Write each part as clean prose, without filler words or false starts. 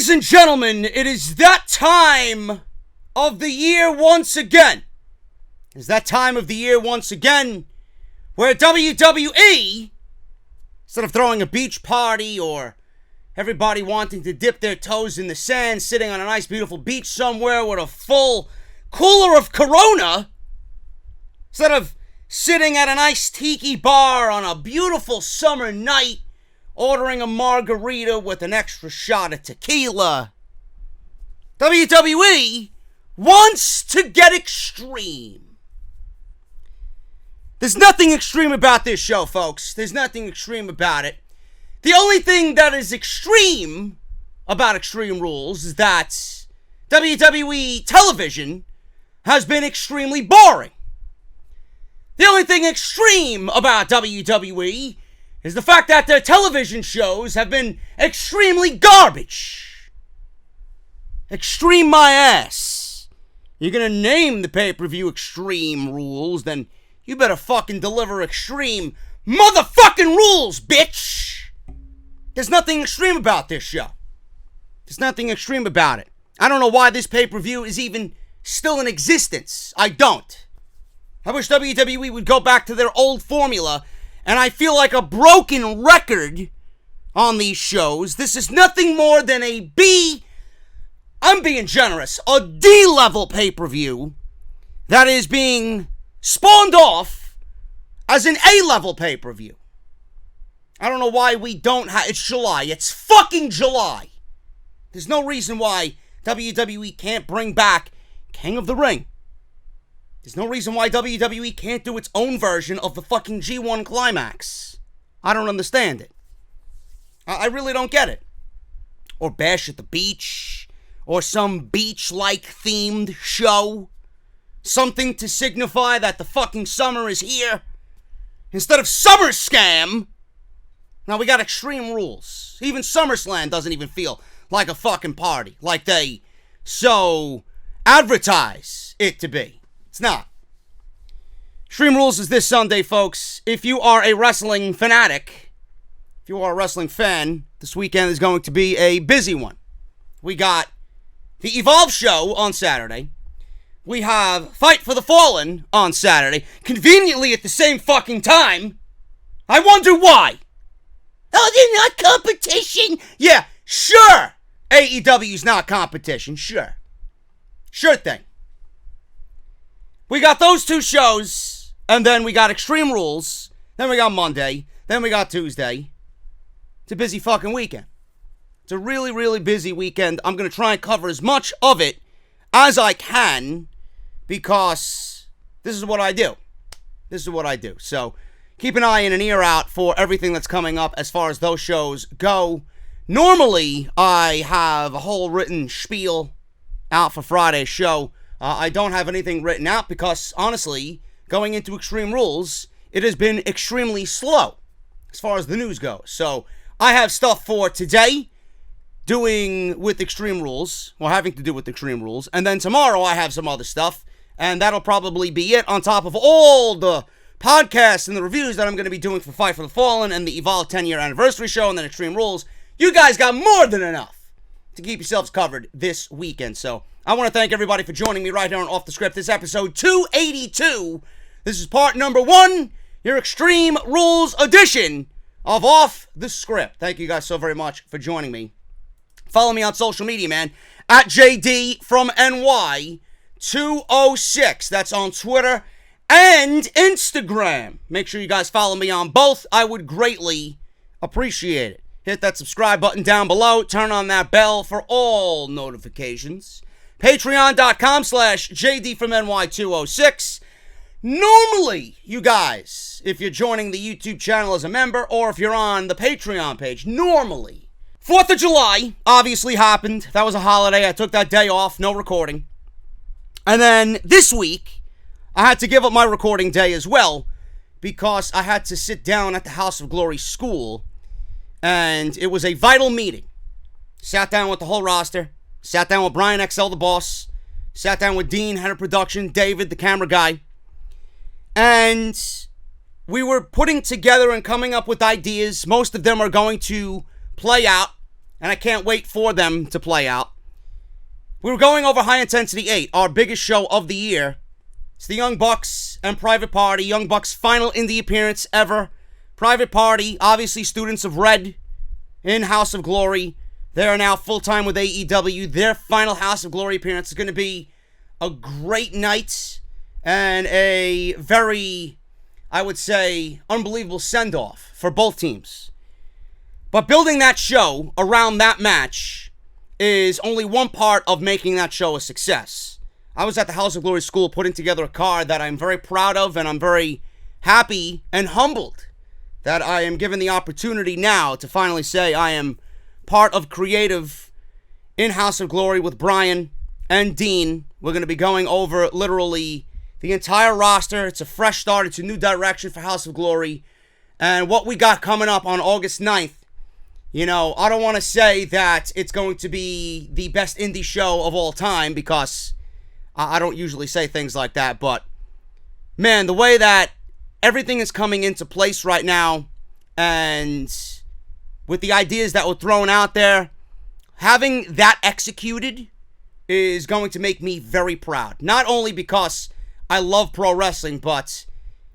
Ladies and gentlemen, it is that time of the year once again. It's that time of the year once again where WWE, instead of throwing a beach party or everybody wanting to dip their toes in the sand, sitting on a nice beautiful beach somewhere with a full cooler of Corona, instead of sitting at a nice tiki bar on a beautiful summer night, ordering a margarita with an extra shot of tequila, WWE wants to get extreme. There's nothing extreme about this show, folks. There's nothing extreme about it. The only thing that is extreme about Extreme Rules is that WWE television has been extremely boring. The only thing extreme about WWE is the fact that their television shows have been extremely garbage. Extreme my ass. You're gonna name the pay-per-view Extreme Rules, then you better fucking deliver extreme motherfucking rules, bitch! There's nothing extreme about this show. There's nothing extreme about it. I don't know why this pay-per-view is even still in existence. I don't. I wish WWE would go back to their old formula, and I feel like a broken record on these shows. This is nothing more than a B, I'm being generous, a D-level pay-per-view that is being spawned off as an A-level pay-per-view. I don't know why we don't have... It's July. It's fucking July. There's no reason why WWE can't bring back King of the Ring. There's no reason why WWE can't do its own version of the fucking G1 Climax. I don't understand it. I really don't get it. Or Bash at the Beach. Or some beach-like themed show. Something to signify that the fucking summer is here. Instead of Summerslam, now we got Extreme Rules. Even Summerslam doesn't even feel like a fucking party. Like they so advertise it to be. It's not. Extreme Rules is this Sunday, folks. If you are a wrestling fanatic, if you are a wrestling fan, this weekend is going to be a busy one. We got the Evolve show on Saturday. We have Fight for the Fallen on Saturday. Conveniently at the same fucking time. I wonder why. Oh, they're not competition. Yeah, sure. AEW's not competition. Sure. Sure thing. We got those two shows, and then we got Extreme Rules, then we got Monday, then we got Tuesday. It's a busy fucking weekend. It's a really, really busy weekend. I'm going to try and cover as much of it as I can, because this is what I do. This is what I do. So keep an eye and an ear out for everything that's coming up as far as those shows go. Normally, I have a whole written spiel out for Friday's show. I don't have anything written out because, honestly, going into Extreme Rules, it has been extremely slow as far as the news goes. So, I have stuff for today doing with Extreme Rules, or having to do with Extreme Rules, and then tomorrow I have some other stuff, and that'll probably be it on top of all the podcasts and the reviews that I'm going to be doing for Fight for the Fallen and the Evolve 10-year anniversary show and then Extreme Rules. You guys got more than enough to keep yourselves covered this weekend, so I want to thank everybody for joining me right here on Off the Script. This is episode 282. This is part number 1, your Extreme Rules edition of Off the Script. Thank you guys so very much for joining me. Follow me on social media, man, at JD from NY 206. That's on Twitter and Instagram. Make sure you guys follow me on both. I would greatly appreciate it. Hit that subscribe button down below. Turn on that bell for all notifications. Patreon.com/JD from NY206. Normally, you guys, if you're joining the YouTube channel as a member or if you're on the Patreon page, normally, 4th of July obviously happened. That was a holiday. I took that day off, no recording. And then this week, I had to give up my recording day as well because I had to sit down at the House of Glory school, and it was a vital meeting. Sat down with the whole roster. Sat down with Brian XL, the boss. Sat down with Dean, head of production, David, the camera guy. And we were putting together and coming up with ideas. Most of them are going to play out and I can't wait for them to play out. We were going over High Intensity 8, our biggest show of the year. It's the Young Bucks and Private Party. Young Bucks' final indie appearance ever. Private Party, obviously students of Red in House of Glory. They are now full-time with AEW. Their final House of Glory appearance is going to be a great night and a very, I would say, unbelievable send-off for both teams. But building that show around that match is only one part of making that show a success. I was at the House of Glory School putting together a card that I'm very proud of, and I'm very happy and humbled that I am given the opportunity now to finally say I am part of creative in House of Glory with Brian and Dean. We're going to be going over literally the entire roster. It's a fresh start. It's a new direction for House of Glory. And what we got coming up on August 9th, you know, I don't want to say that it's going to be the best indie show of all time because I don't usually say things like that. But, man, the way that everything is coming into place right now and with the ideas that were thrown out there, having that executed is going to make me very proud. Not only because I love pro wrestling, but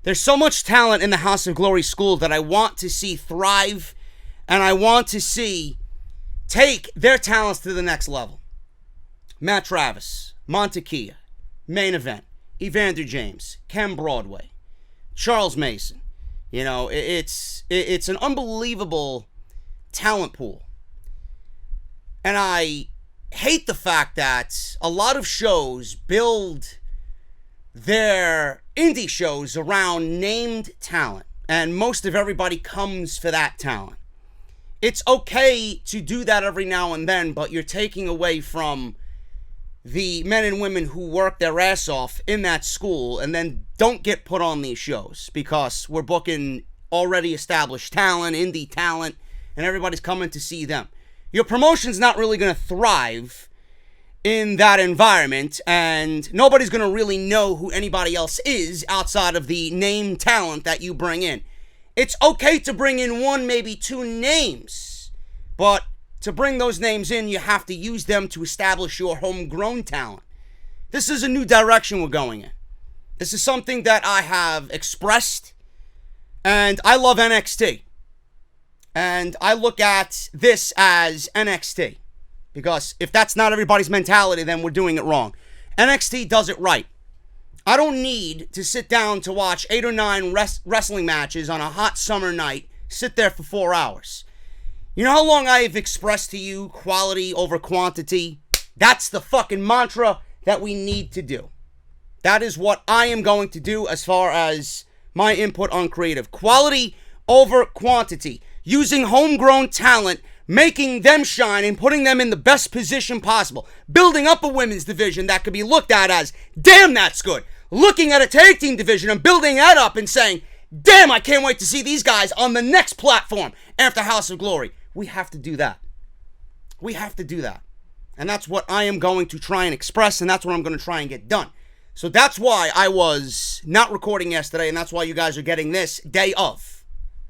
there's so much talent in the House of Glory School that I want to see thrive, and I want to see take their talents to the next level. Matt Travis, Montekia, Main Event, Evander James, Ken Broadway, Charles Mason. You know, it's an unbelievable talent pool. And I hate the fact that a lot of shows build their indie shows around named talent, and most of everybody comes for that talent. It's okay to do that every now and then, but you're taking away from the men and women who work their ass off in that school and then don't get put on these shows because we're booking already established talent, indie talent, and everybody's coming to see them. Your promotion's not really going to thrive in that environment, and nobody's going to really know who anybody else is outside of the name talent that you bring in. It's okay to bring in one, maybe two names, but to bring those names in, you have to use them to establish your homegrown talent. This is a new direction we're going in. This is something that I have expressed, and I love NXT. And I look at this as NXT. Because if that's not everybody's mentality, then we're doing it wrong. NXT does it right. I don't need to sit down to watch 8 or 9 wrestling matches on a hot summer night, sit there for 4 hours. You know how long I've expressed to you quality over quantity? That's the fucking mantra that we need to do. That is what I am going to do as far as my input on creative. Quality over quantity. Using homegrown talent, making them shine and putting them in the best position possible. Building up a women's division that could be looked at as, damn, that's good. Looking at a tag team division and building that up and saying, damn, I can't wait to see these guys on the next platform after House of Glory. We have to do that. We have to do that. And that's what I am going to try and express, and that's what I'm going to try and get done. So that's why I was not recording yesterday, and that's why you guys are getting this day of.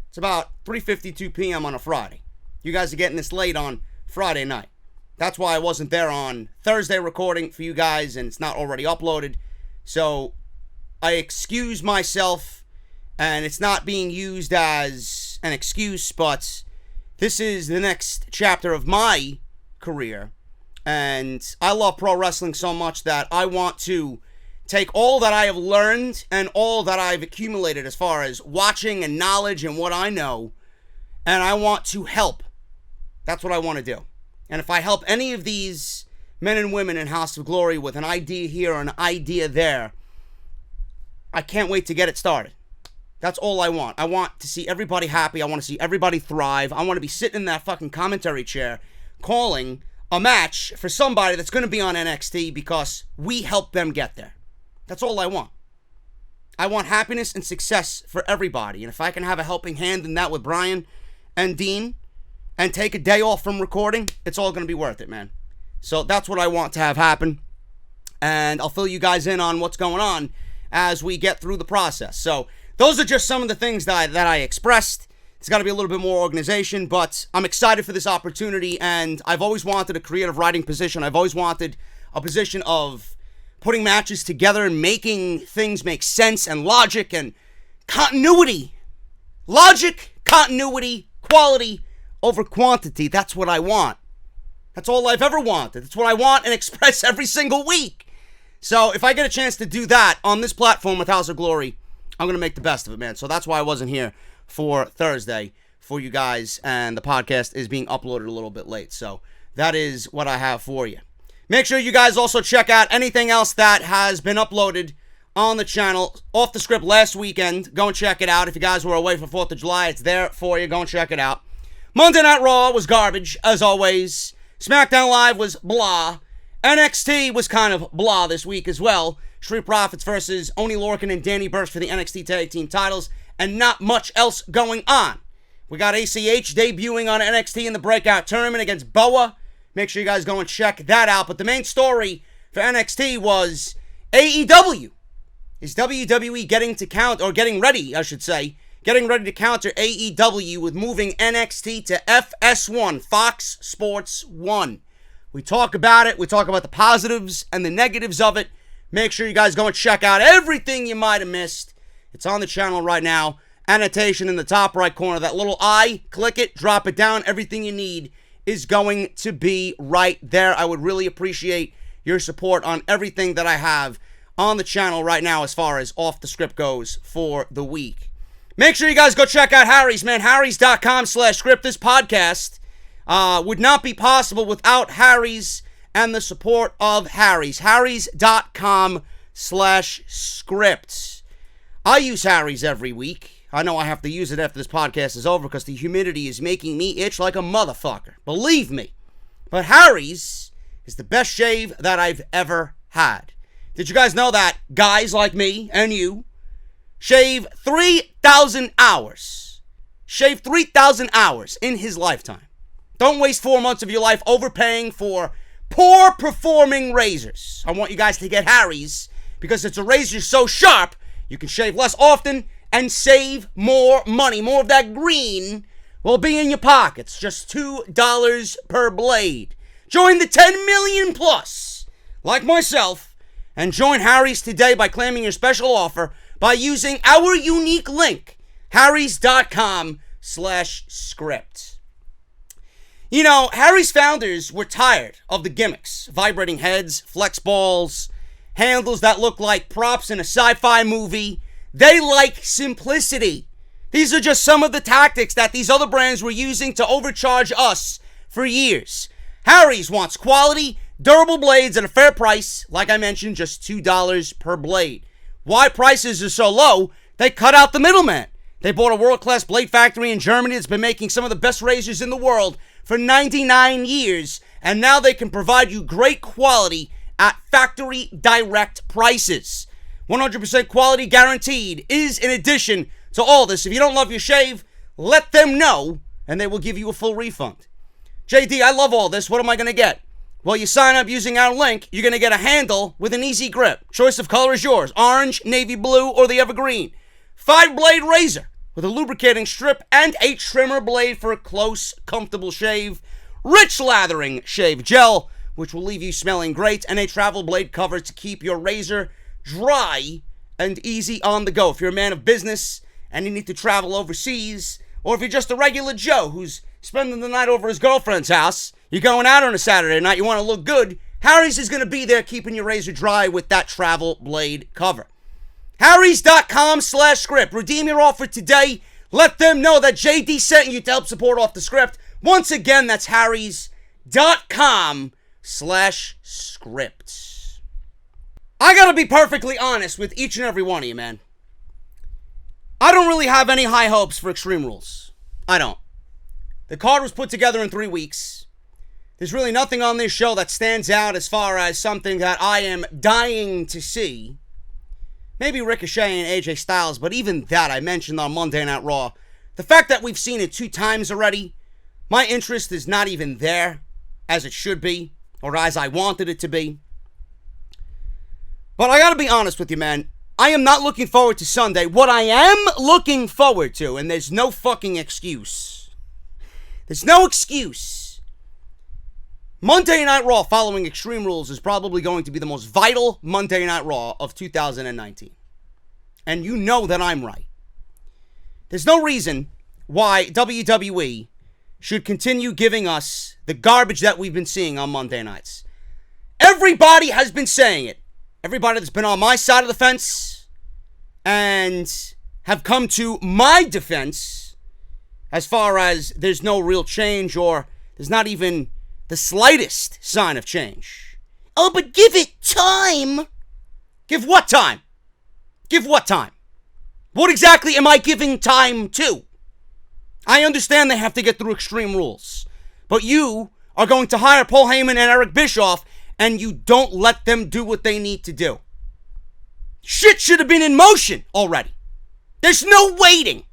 It's about 3:52 p.m. on a Friday. You guys are getting this late on Friday night. That's why I wasn't there on Thursday recording for you guys, and it's not already uploaded. So I excuse myself, and it's not being used as an excuse, but this is the next chapter of my career. And I love pro wrestling so much that I want to take all that I have learned and all that I've accumulated as far as watching and knowledge and what I know, and I want to help. That's what I want to do. And if I help any of these men and women in House of Glory with an idea here or an idea there, I can't wait to get it started. That's all I want. I want to see everybody happy. I want to see everybody thrive. I want to be sitting in that fucking commentary chair calling a match for somebody that's going to be on NXT because we helped them get there. That's all I want. I want happiness and success for everybody. And if I can have a helping hand in that with Brian and Dean and take a day off from recording, it's all going to be worth it, man. So that's what I want to have happen. And I'll fill you guys in on what's going on as we get through the process. So those are just some of the things that I expressed. It's got to be a little bit more organization, but I'm excited for this opportunity, and I've always wanted a creative writing position. I've always wanted a position of putting matches together and making things make sense and logic and continuity. Logic, continuity, quality over quantity. That's what I want. That's all I've ever wanted. That's what I want and express every single week. So if I get a chance to do that on this platform with House of Glory, I'm going to make the best of it, man. So that's why I wasn't here for Thursday for you guys, and the podcast is being uploaded a little bit late. So that is what I have for you. Make sure you guys also check out anything else that has been uploaded on the channel. Off the Script last weekend. Go and check it out. If you guys were away for 4th of July, it's there for you. Go and check it out. Monday Night Raw was garbage, as always. SmackDown Live was blah. NXT was kind of blah this week as well. Street Profits versus Oney Lorcan and Danny Burch for the NXT Tag Team titles, and not much else going on. We got ACH debuting on NXT in the Breakout Tournament against Boa. Make sure you guys go and check that out. But the main story for NXT was AEW. Is WWE getting ready to counter AEW with moving NXT to FS1, Fox Sports 1. We talk about it. We talk about the positives and the negatives of it. Make sure you guys go and check out everything you might have missed. It's on the channel right now. Annotation in the top right corner. That little I, click it, drop it down. Everything you need is going to be right there. I would really appreciate your support on everything that I have on the channel right now as far as Off the Script goes for the week. Make sure you guys go check out Harry's, man. Harrys.com/script. This podcast would not be possible without Harry's and the support of Harry's. Harrys.com/script. I use Harry's every week. I know I have to use it after this podcast is over because the humidity is making me itch like a motherfucker. Believe me. But Harry's is the best shave that I've ever had. Did you guys know that guys like me and you shave 3,000 hours? Shave 3,000 hours in his lifetime. Don't waste 4 months of your life overpaying for poor performing razors. I want you guys to get Harry's because it's a razor so sharp you can shave less often and save more money. More of that green will be in your pockets. Just $2 per blade. Join the 10 million plus, like myself, and join Harry's today by claiming your special offer by using our unique link, harrys.com/script. You know, Harry's founders were tired of the gimmicks. Vibrating heads, flex balls, handles that look like props in a sci-fi movie. They like simplicity. These are just some of the tactics that these other brands were using to overcharge us for years. Harry's wants quality, durable blades at a fair price. Like I mentioned, just $2 per blade. Why prices are so low? They cut out the middleman. They bought a world-class blade factory in Germany that's been making some of the best razors in the world for 99 years. And now they can provide you great quality at factory direct prices. 100% quality guaranteed is in addition to all this. If you don't love your shave, let them know and they will give you a full refund. JD, I love all this. What am I going to get? Well, you sign up using our link, you're going to get a handle with an easy grip. Choice of color is yours. Orange, navy blue, or the evergreen. 5-blade razor with a lubricating strip and a trimmer blade for a close, comfortable shave. Rich lathering shave gel, which will leave you smelling great. And a travel blade cover to keep your razor dry and easy on the go. If you're a man of business and you need to travel overseas, or if you're just a regular Joe who's spending the night over his girlfriend's house, you're going out on a Saturday night, you want to look good, Harry's is going to be there keeping your razor dry with that travel blade cover. Harrys.com/script. Redeem your offer today. Let them know that JD sent you to help support Off the Script. Once again, that's Harrys.com/script. I gotta be perfectly honest with each and every one of you, man. I don't really have any high hopes for Extreme Rules. I don't. The card was put together in 3 weeks. There's really nothing on this show that stands out as far as something that I am dying to see. Maybe Ricochet and AJ Styles, but even that I mentioned on Monday Night Raw. The fact that we've seen it 2 times already, my interest is not even there as it should be, or as I wanted it to be. But I gotta be honest with you, man. I am not looking forward to Sunday. What I am looking forward to, and there's no fucking excuse. There's no excuse. Monday Night Raw following Extreme Rules is probably going to be the most vital Monday Night Raw of 2019. And you know that I'm right. There's no reason why WWE should continue giving us the garbage that we've been seeing on Monday nights. Everybody has been saying it. Everybody that's been on my side of the fence and have come to my defense as far as there's no real change or there's not even the slightest sign of change. Oh, but give it time. Give what time? Give what time? What exactly am I giving time to? I understand they have to get through Extreme Rules, but you are going to hire Paul Heyman and Eric Bischoff and you don't let them do what they need to do. Shit should have been in motion already. There's no waiting.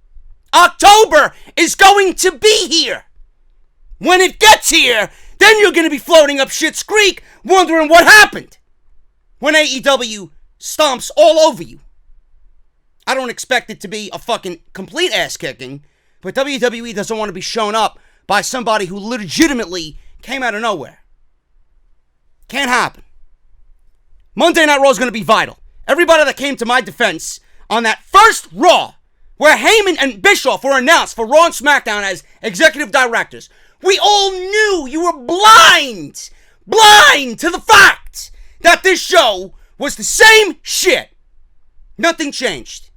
October is going to be here. When it gets here, then you're going to be floating up Schitt's Creek wondering what happened when AEW stomps all over you. I don't expect it to be a fucking complete ass kicking, but WWE doesn't want to be shown up by somebody who legitimately came out of nowhere. Can't happen. Monday Night Raw is going to be vital. Everybody that came to my defense on that first Raw, where Heyman and Bischoff were announced for Raw and SmackDown as executive directors, we all knew you were blind to the fact that this show was the same shit. Nothing changed.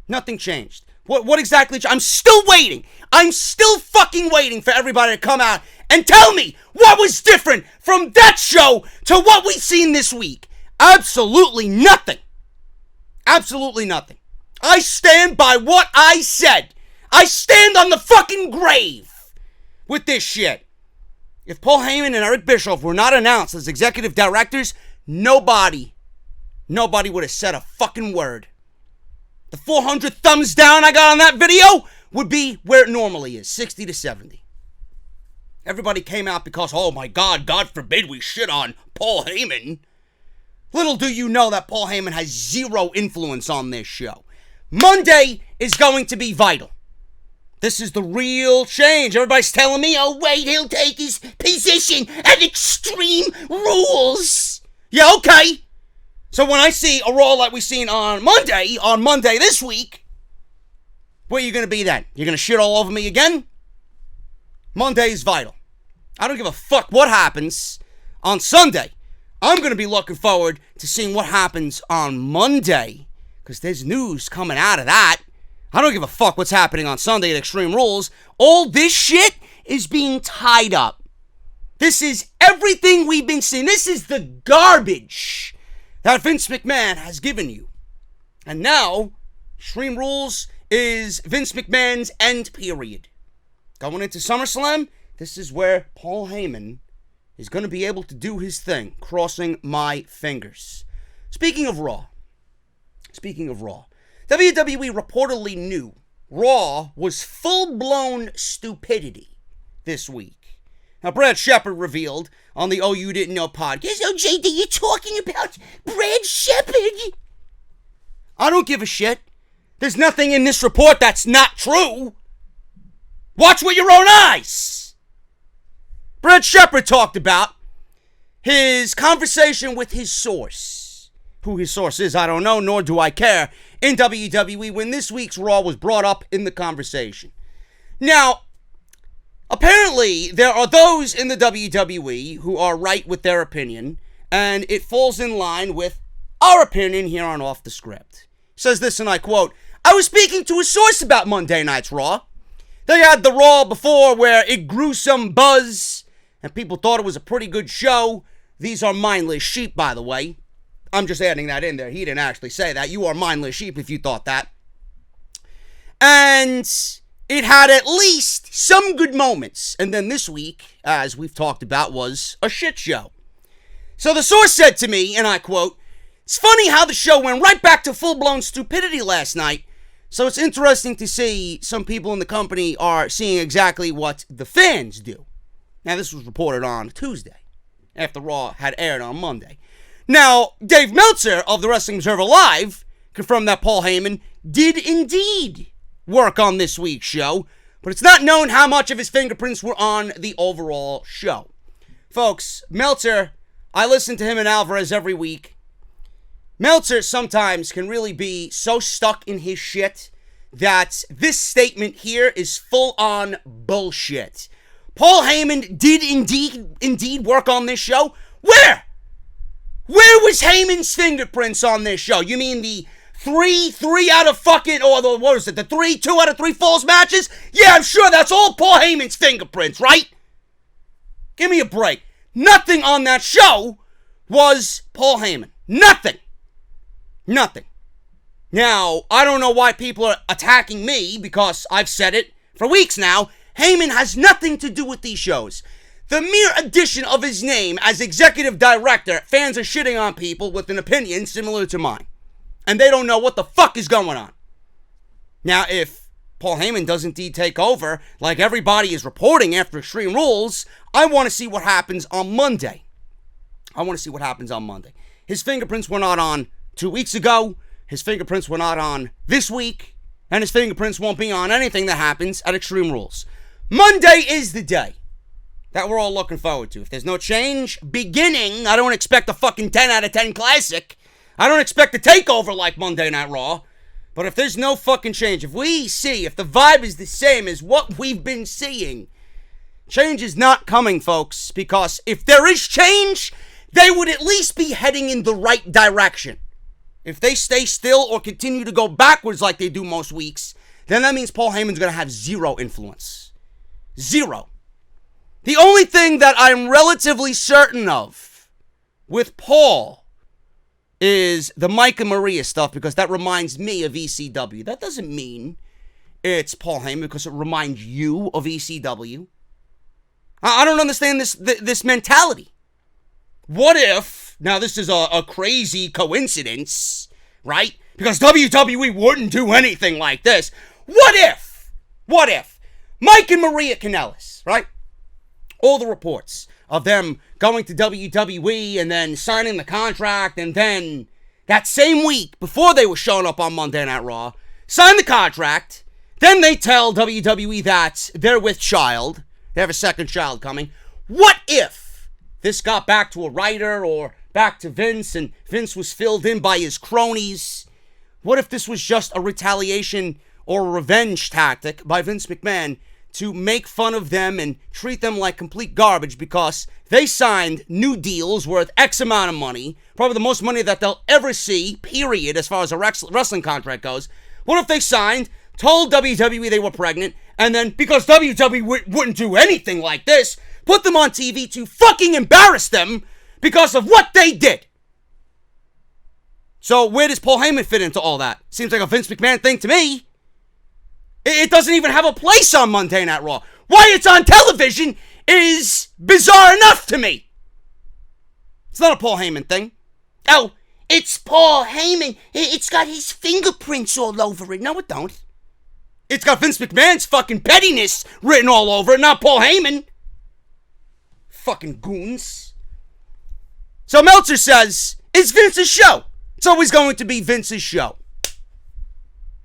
Nothing changed. What exactly? I'm still waiting. I'm still fucking waiting for everybody to come out and tell me what was different from that show to what we've seen this week. Absolutely nothing. Absolutely nothing. I stand by what I said. I stand on the fucking grave with this shit. If Paul Heyman and Eric Bischoff were not announced as executive directors, nobody would have said a fucking word. The 400 thumbs down I got on that video would be where it normally is, 60 to 70. Everybody came out because, oh my God, God forbid we shit on Paul Heyman. Little do you know that Paul Heyman has zero influence on this show. Monday is going to be vital. This is the real change. Everybody's telling me, oh wait, he'll take his position at Extreme Rules. Yeah, okay. So when I see a Raw like we've seen on Monday this week, where are you going to be then? You're going to shit all over me again? Monday is vital. I don't give a fuck what happens on Sunday. I'm going to be looking forward to seeing what happens on Monday, because there's news coming out of that. I don't give a fuck what's happening on Sunday at Extreme Rules. All this shit is being tied up. This is everything we've been seeing. This is the garbage that Vince McMahon has given you. And now, Extreme Rules is Vince McMahon's end period. Going into SummerSlam, this is where Paul Heyman is going to be able to do his thing, crossing my fingers. Speaking of Raw, WWE reportedly knew Raw was full-blown stupidity this week. Now, Brad Shepard revealed on the Oh You Didn't Know podcast, oh, JD, you're talking about Brad Shepard? I don't give a shit. There's nothing in this report that's not true. Watch with your own eyes. Brad Shepard talked about his conversation with his source. Who his source is, I don't know, nor do I care, in WWE when this week's Raw was brought up in the conversation. Now, apparently, there are those in the WWE who are right with their opinion, and it falls in line with our opinion here on Off the Script. Says this, and I quote, I was speaking to a source about Monday Night's Raw. They had the Raw before where it grew some buzz, and people thought it was a pretty good show. These are mindless sheep, by the way. I'm just adding that in there. He didn't actually say that. You are mindless sheep if you thought that. And it had at least some good moments. And then this week, as we've talked about, was a shit show. So the source said to me, and I quote, it's funny how the show went right back to full-blown stupidity last night. So it's interesting to see some people in the company are seeing exactly what the fans do. Now, this was reported on Tuesday, after Raw had aired on Monday. Now, Dave Meltzer of the Wrestling Observer Live confirmed that Paul Heyman did indeed work on this week's show, but it's not known how much of his fingerprints were on the overall show. Folks, Meltzer, I listen to him and Alvarez every week. Meltzer sometimes can really be so stuck in his shit that this statement here is full-on bullshit. Paul Heyman did indeed work on this show? Where? Where was Heyman's fingerprints on this show? You mean the three out of fucking, or the, what was it, the 2 out of 3 falls matches? Yeah, I'm sure that's all Paul Heyman's fingerprints, right? Give me a break. Nothing on that show was Paul Heyman. Nothing. Now, I don't know why people are attacking me, because I've said it for weeks now. Heyman has nothing to do with these shows. The mere addition of his name as executive director, fans are shitting on people with an opinion similar to mine. And they don't know what the fuck is going on. Now, if Paul Heyman does indeed take over, like everybody is reporting after Extreme Rules, I want to see what happens on Monday. His fingerprints were not on 2 weeks ago. His fingerprints were not on this week. And his fingerprints won't be on anything that happens at Extreme Rules. Monday is the day that we're all looking forward to. If there's no change beginning, I don't expect a fucking 10 out of 10 classic. I don't expect a takeover like Monday Night Raw. But if there's no fucking change, if the vibe is the same as what we've been seeing, change is not coming, folks. Because if there is change, they would at least be heading in the right direction. If they stay still or continue to go backwards like they do most weeks, then that means Paul Heyman's going to have zero influence. Zero. The only thing that I'm relatively certain of with Paul is the Mike and Maria stuff, because that reminds me of ECW. That doesn't mean it's Paul Heyman because it reminds you of ECW. I don't understand this mentality. What if, now this is a crazy coincidence, right? Because WWE wouldn't do anything like this. What if Mike and Maria Kanellis, right? All the reports of them going to WWE and then signing the contract, and then that same week, before they were showing up on Monday Night Raw, sign the contract, then they tell WWE that they're with child, they have a second child coming. What if this got back to a writer or back to Vince, and Vince was filled in by his cronies? What if this was just a retaliation or a revenge tactic by Vince McMahon to make fun of them and treat them like complete garbage because they signed new deals worth X amount of money, probably the most money that they'll ever see, period, as far as a wrestling contract goes? What if they signed, told WWE they were pregnant, and then, because WWE wouldn't do anything like this, put them on TV to fucking embarrass them because of what they did? So where does Paul Heyman fit into all that? Seems like a Vince McMahon thing to me. It doesn't even have a place on Monday Night Raw. Why it's on television is bizarre enough to me. It's not a Paul Heyman thing. Oh, it's Paul Heyman. It's got his fingerprints all over it. No, it don't. It's got Vince McMahon's fucking pettiness written all over it, not Paul Heyman. Fucking goons. So Meltzer says, it's Vince's show. It's always going to be Vince's show.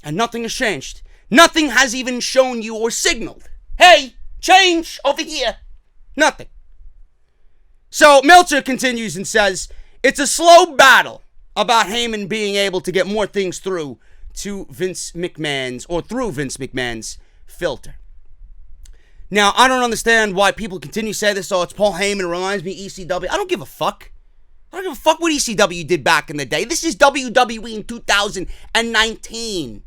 And nothing has changed. Nothing has even shown you or signaled, hey, change over here. Nothing. So Meltzer continues and says, it's a slow battle about Heyman being able to get more things through to Vince McMahon's, or through Vince McMahon's filter. Now, I don't understand why people continue to say this, it's Paul Heyman, it reminds me of ECW. I don't give a fuck. I don't give a fuck what ECW did back in the day. This is WWE in 2019.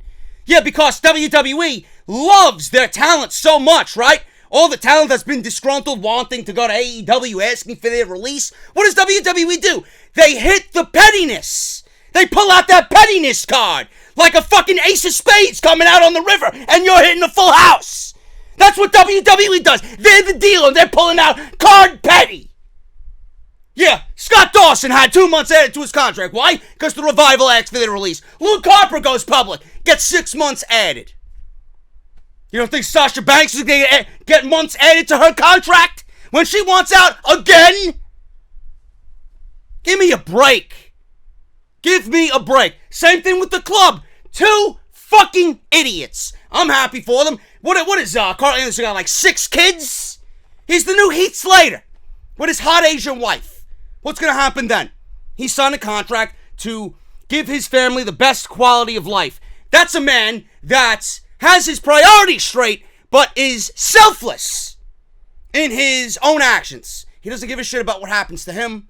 Yeah, because WWE loves their talent so much, right? All the talent that's been disgruntled, wanting to go to AEW, asking for their release. What does WWE do? They hit the pettiness. They pull out that pettiness card. Like a fucking ace of spades coming out on the river, and you're hitting a full house. That's what WWE does. They're the dealer, and they're pulling out card petty. Yeah, Scott Dawson had 2 months added to his contract. Why? Because the Revival asked for their release. Luke Harper goes public. Gets 6 months added. You don't think Sasha Banks is going to get months added to her contract when she wants out again? Give me a break. Give me a break. Same thing with the club. 2 fucking idiots. I'm happy for them. What is Carl Anderson got like 6 kids? He's the new Heath Slater with his hot Asian wife. What's gonna happen then? He signed a contract to give his family the best quality of life. That's a man that has his priorities straight, but is selfless in his own actions. He doesn't give a shit about what happens to him.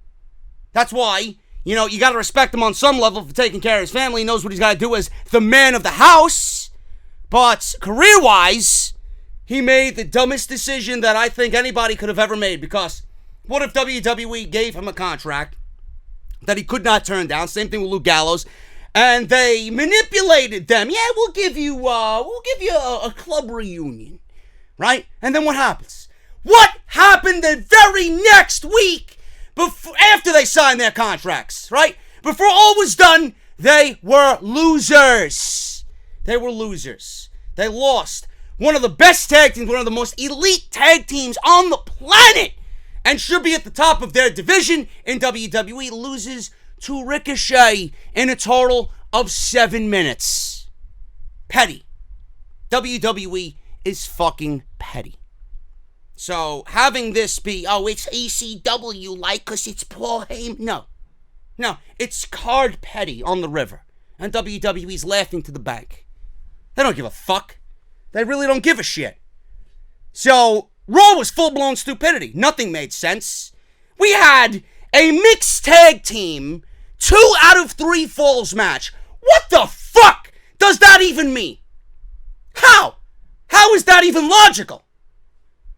That's why, you got to respect him on some level for taking care of his family. He knows what he's got to do as the man of the house. But career-wise, he made the dumbest decision that I think anybody could have ever made. Because what if WWE gave him a contract that he could not turn down? Same thing with Luke Gallows. And they manipulated them. Yeah, we'll give you a club reunion, right? And then what happens? What happened the very next week after they signed their contracts, right? Before all was done, they were losers. They were losers. They lost one of the best tag teams, one of the most elite tag teams on the planet, and should be at the top of their division in WWE, loses to Ricochet in a total of 7 minutes. Petty. WWE is fucking petty. So having this be, it's ECW like because it's Paul Heyman. No, it's card petty on the river. And WWE's laughing to the bank. They don't give a fuck. They really don't give a shit. So Raw was full-blown stupidity. Nothing made sense. We had a mixed tag team 2 out of 3 falls match. What the fuck does that even mean? How? How is that even logical?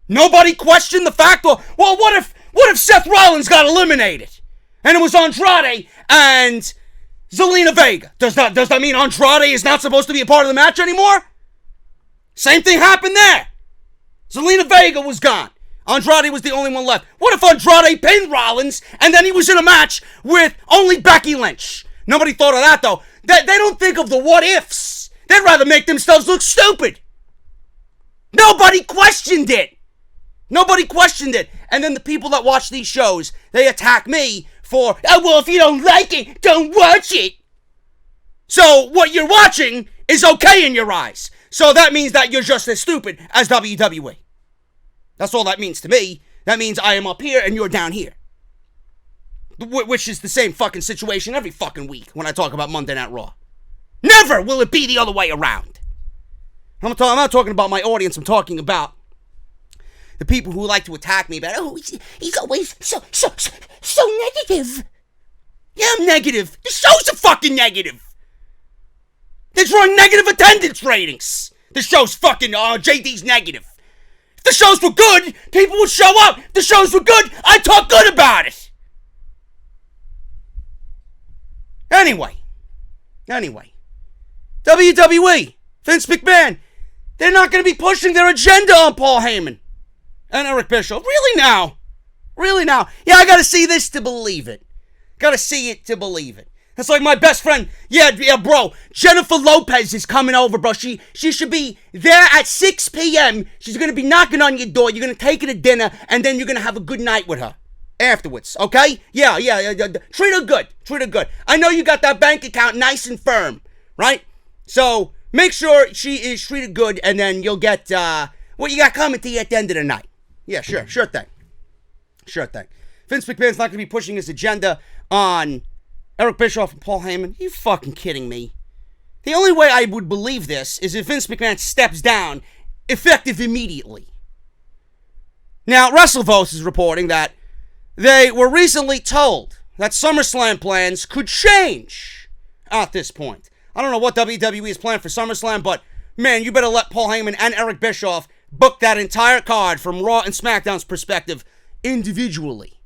Nobody questioned the fact, well, what if Seth Rollins got eliminated? And it was Andrade and Zelina Vega. Does that mean Andrade is not supposed to be a part of the match anymore? Same thing happened there. Zelina Vega was gone. Andrade was the only one left. What if Andrade pinned Rollins and then he was in a match with only Becky Lynch? Nobody thought of that, though. They don't think of the what-ifs. They'd rather make themselves look stupid. Nobody questioned it. Nobody questioned it. And then the people that watch these shows, they attack me for, if you don't like it, don't watch it. So what you're watching is okay in your eyes. So that means that you're just as stupid as WWE. That's all that means to me. That means I am up here and you're down here. Which is the same fucking situation every fucking week when I talk about Monday Night Raw. Never will it be the other way around. I'm not talking about my audience. I'm talking about the people who like to attack me about, he's always so negative. Yeah, I'm negative. The shows are fucking negative. They're drawing negative attendance ratings. The show's fucking, JD's negative. If the shows were good, people would show up. If the shows were good, I'd talk good about it. Anyway. WWE, Vince McMahon, they're not going to be pushing their agenda on Paul Heyman and Eric Bischoff. Really now? Yeah, I got to see this to believe it. Got to see it to believe it. That's like my best friend. Yeah, bro. Jennifer Lopez is coming over, bro. She should be there at 6 p.m. She's going to be knocking on your door. You're going to take her to dinner, and then you're going to have a good night with her afterwards, okay? Yeah. Treat her good. I know you got that bank account nice and firm, right? So make sure she is treated good, and then you'll get what you got coming to you at the end of the night. Yeah, sure thing. Vince McMahon's not going to be pushing his agenda on Eric Bischoff and Paul Heyman. Are you fucking kidding me? The only way I would believe this is if Vince McMahon steps down, effective immediately. Now, WrestleVotes is reporting that they were recently told that SummerSlam plans could change at this point. I don't know what WWE is planning for SummerSlam, but man, you better let Paul Heyman and Eric Bischoff book that entire card from Raw and SmackDown's perspective individually,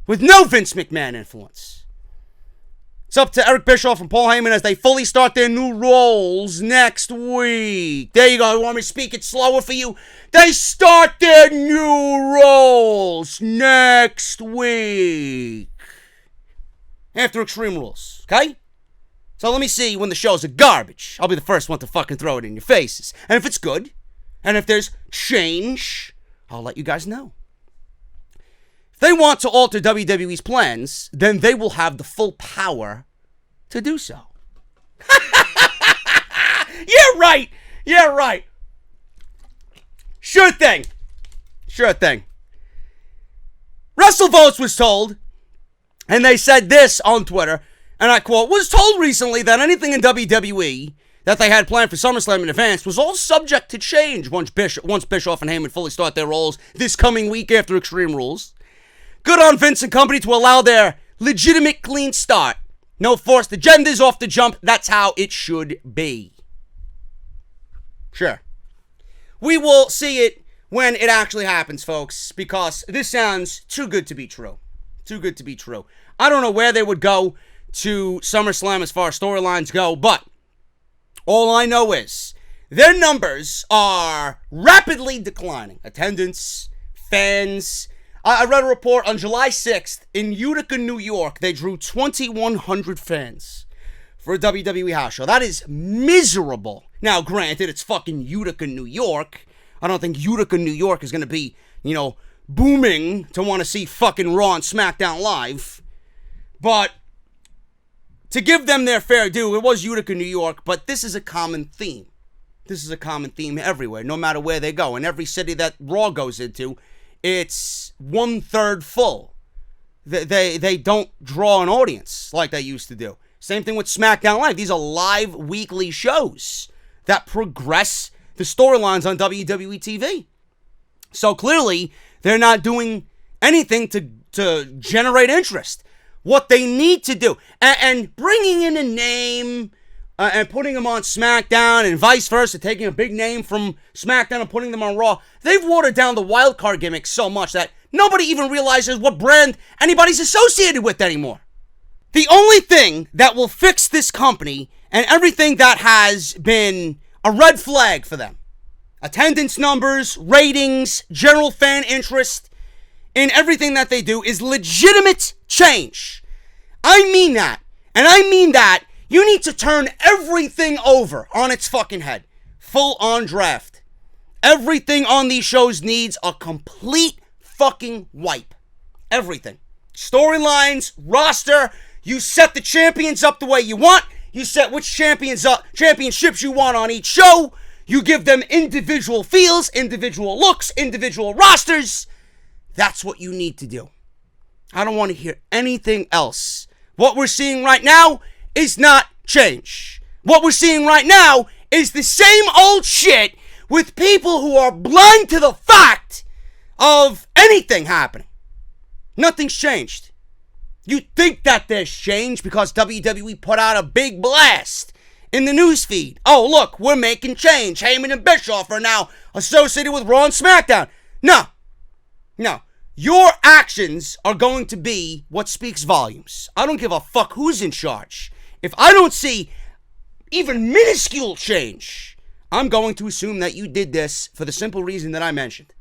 with no Vince McMahon influence. It's up to Eric Bischoff and Paul Heyman as they fully start their new roles next week. There you go. You want me to speak it slower for you? They start their new roles next week after Extreme Rules, okay? So let me see when the shows are garbage. I'll be the first one to fucking throw it in your faces. And if it's good, and if there's change, I'll let you guys know. If they want to alter WWE's plans, then they will have the full power to do so. Yeah, right. Yeah, right. Sure thing. Sure thing. WrestleVotes was told, and they said this on Twitter, and I quote, was told recently that anything in WWE that they had planned for SummerSlam in advance was all subject to change once Bischoff and Heyman fully start their roles this coming week after Extreme Rules. Good on Vince and company to allow their legitimate clean start. No forced agendas off the jump. That's how it should be. Sure. We will see it when it actually happens, folks, because this sounds too good to be true. Too good to be true. I don't know where they would go to SummerSlam as far as storylines go, but all I know is their numbers are rapidly declining. Attendance, fans. I read a report on July 6th in Utica, New York. They drew 2,100 fans for a WWE house show. That is miserable. Now, granted, it's fucking Utica, New York. I don't think Utica, New York is going to be, booming to want to see fucking Raw and SmackDown live. But to give them their fair due, it was Utica, New York, but this is a common theme. This is a common theme everywhere, no matter where they go. In every city that Raw goes into, it's 1/3 full. They don't draw an audience like they used to do. Same thing with SmackDown Live. These are live weekly shows that progress the storylines on WWE TV. So clearly, they're not doing anything to generate interest. What they need to do, and bringing in a name and putting them on SmackDown and vice versa, taking a big name from SmackDown and putting them on Raw, they've watered down the wild card gimmick so much that nobody even realizes what brand anybody's associated with anymore. The only thing that will fix this company and everything that has been a red flag for them, attendance numbers, ratings, general fan interest in everything that they do, is legitimate change. I mean that. And I mean that you need to turn everything over on its fucking head. Full on draft. Everything on these shows needs a complete fucking wipe. Everything. Storylines, roster. You set the champions up the way you want. You set which championships you want on each show. You give them individual feels, individual looks, individual rosters. That's what you need to do. I don't want to hear anything else. What we're seeing right now is not change. What we're seeing right now is the same old shit with people who are blind to the fact of anything happening. Nothing's changed. You think that there's change because WWE put out a big blast in the newsfeed. Oh, look, we're making change. Heyman and Bischoff are now associated with Raw and SmackDown. No. Your actions are going to be what speaks volumes. I don't give a fuck who's in charge. If I don't see even minuscule change, I'm going to assume that you did this for the simple reason that I mentioned.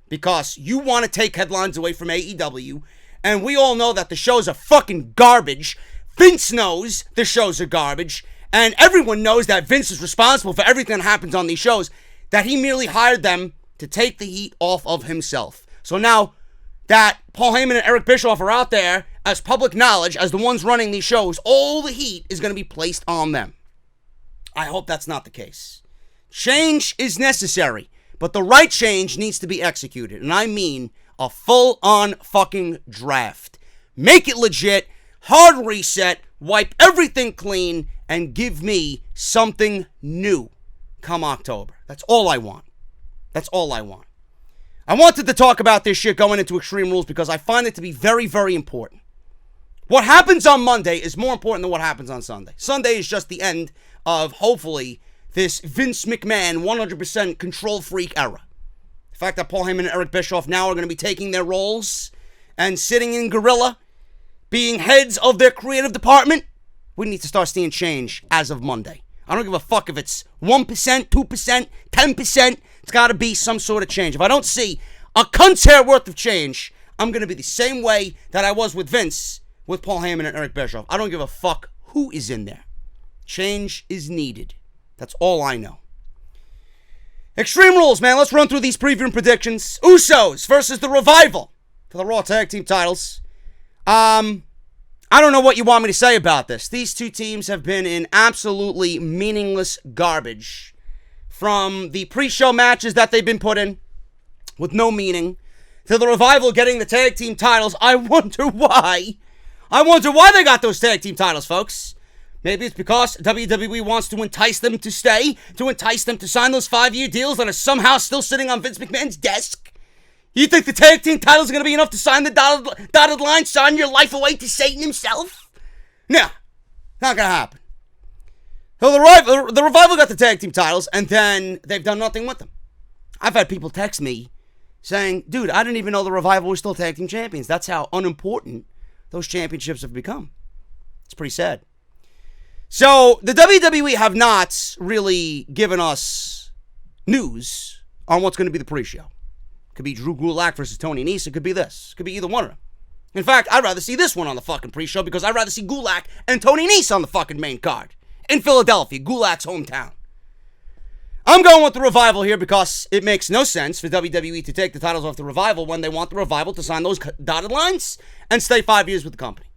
Because you want to take headlines away from AEW, and we all know that the shows are fucking garbage. Vince knows the shows are garbage, and everyone knows that Vince is responsible for everything that happens on these shows, that he merely hired them to take the heat off of himself. So now that Paul Heyman and Eric Bischoff are out there as public knowledge, as the ones running these shows, all the heat is going to be placed on them. I hope that's not the case. Change is necessary, but the right change needs to be executed, and I mean a full-on fucking draft. Make it legit, hard reset, wipe everything clean, and give me something new come October. That's all I want. That's all I want. I wanted to talk about this shit going into Extreme Rules because I find it to be very, very important. What happens on Monday is more important than what happens on Sunday. Sunday is just the end of, hopefully, this Vince McMahon 100% control freak era. The fact that Paul Heyman and Eric Bischoff now are going to be taking their roles and sitting in gorilla, being heads of their creative department, we need to start seeing change as of Monday. I don't give a fuck if it's 1%, 2%, 10%. It's got to be some sort of change. If I don't see a cunt's hair worth of change, I'm going to be the same way that I was with Vince, with Paul Heyman and Eric Bischoff. I don't give a fuck who is in there. Change is needed. That's all I know. Extreme Rules, man. Let's run through these preview and predictions. Usos versus The Revival for the Raw Tag Team titles. I I don't know what you want me to say about this. These two teams have been in absolutely meaningless garbage. From the pre-show matches that they've been put in with no meaning, to the Revival getting the tag team titles. I wonder why. I wonder why they got those tag team titles, folks. Maybe it's because WWE wants to entice them to stay, to entice them to sign those 5-year deals that are somehow still sitting on Vince McMahon's desk. You think the tag team titles are going to be enough to sign the dotted line, sign your life away to Satan himself? No, not going to happen. So the Revival got the tag team titles, and then they've done nothing with them. I've had people text me saying, dude, I didn't even know the Revival were still tag team champions. That's how unimportant those championships have become. It's pretty sad. So the WWE have not really given us news on what's going to be the pre-show. It could be Drew Gulak versus Tony Nese. It could be this. It could be either one of them. In fact, I'd rather see this one on the fucking pre-show because I'd rather see Gulak and Tony Nese on the fucking main card. In Philadelphia, Gulak's hometown. I'm going with the Revival here because it makes no sense for WWE to take the titles off the Revival when they want the Revival to sign those dotted lines and stay 5 years with the company.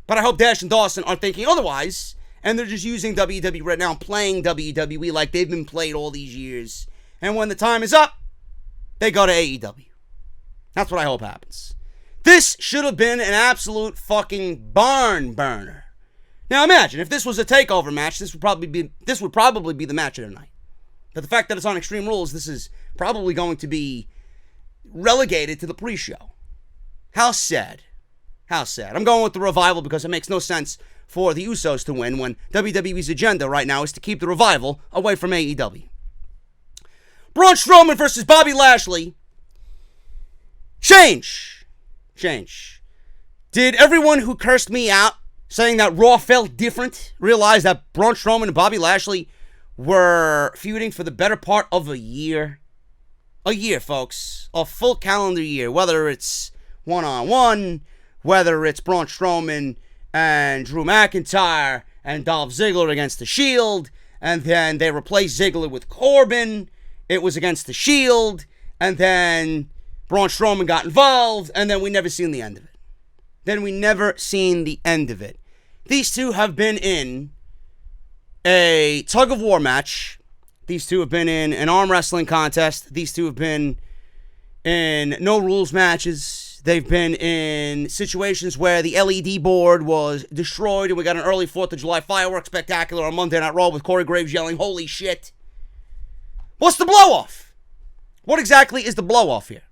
But I hope Dash and Dawson are thinking otherwise, and they're just using WWE right now, playing WWE like they've been played all these years. And when the time is up, they go to AEW. That's what I hope happens. This should have been an absolute fucking barn burner. Now imagine, if this was a takeover match, this would probably be the match of the night. But the fact that it's on Extreme Rules, this is probably going to be relegated to the pre-show. How sad. How sad. I'm going with the Revival because it makes no sense for the Usos to win when WWE's agenda right now is to keep the Revival away from AEW. Braun Strowman versus Bobby Lashley. Change. Did everyone who cursed me out saying that Raw felt different realize that Braun Strowman and Bobby Lashley were feuding for the better part of a year? A year, folks. A full calendar year. Whether it's one-on-one, whether it's Braun Strowman and Drew McIntyre and Dolph Ziggler against The Shield, and then they replaced Ziggler with Corbin. It was against The Shield, and then Braun Strowman got involved, and then we never seen the end of it. These two have been in a tug-of-war match. These two have been in an arm wrestling contest. These two have been in no-rules matches. They've been in situations where the LED board was destroyed, and we got an early 4th of July fireworks spectacular on Monday Night Raw with Corey Graves yelling, "Holy shit." What's the blow-off? What exactly is the blow-off here?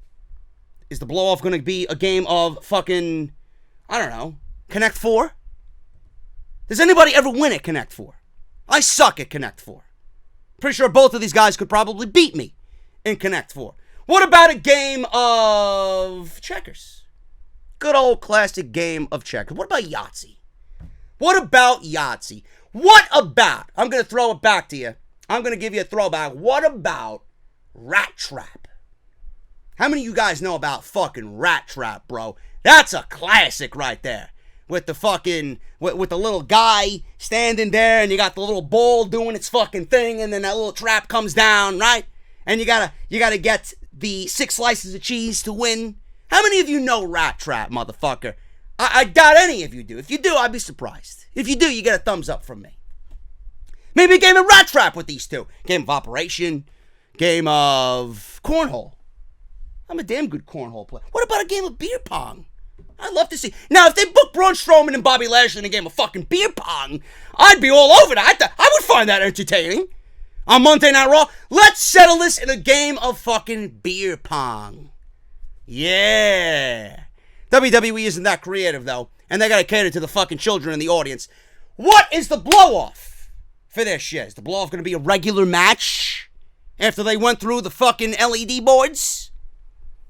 Is the blow-off going to be a game of fucking, I don't know, Connect 4? Does anybody ever win at Connect 4? I suck at Connect 4. Pretty sure both of these guys could probably beat me in Connect 4. What about a game of checkers? Good old classic game of checkers. What about Yahtzee? I'm going to throw it back to you. I'm going to give you a throwback. What about Rat Trap? How many of you guys know about fucking Rat Trap, bro? That's a classic right there. With the fucking, with the little guy standing there, and you got the little ball doing its fucking thing, and then that little trap comes down, right? And you gotta get the 6 slices of cheese to win. How many of you know Rat Trap, motherfucker? I doubt any of you do. If you do, I'd be surprised. If you do, you get a thumbs up from me. Maybe a game of Rat Trap with these two. Game of Operation. Game of Cornhole. I'm a damn good cornhole player. What about a game of beer pong? I'd love to see. Now, if they book Braun Strowman and Bobby Lashley in a game of fucking beer pong, I'd be all over that. I would find that entertaining. On Monday Night Raw, let's settle this in a game of fucking beer pong. Yeah. WWE isn't that creative, though, and they gotta cater to the fucking children in the audience. What is the blow-off for this shit? Is the blow-off gonna be a regular match after they went through the fucking LED boards?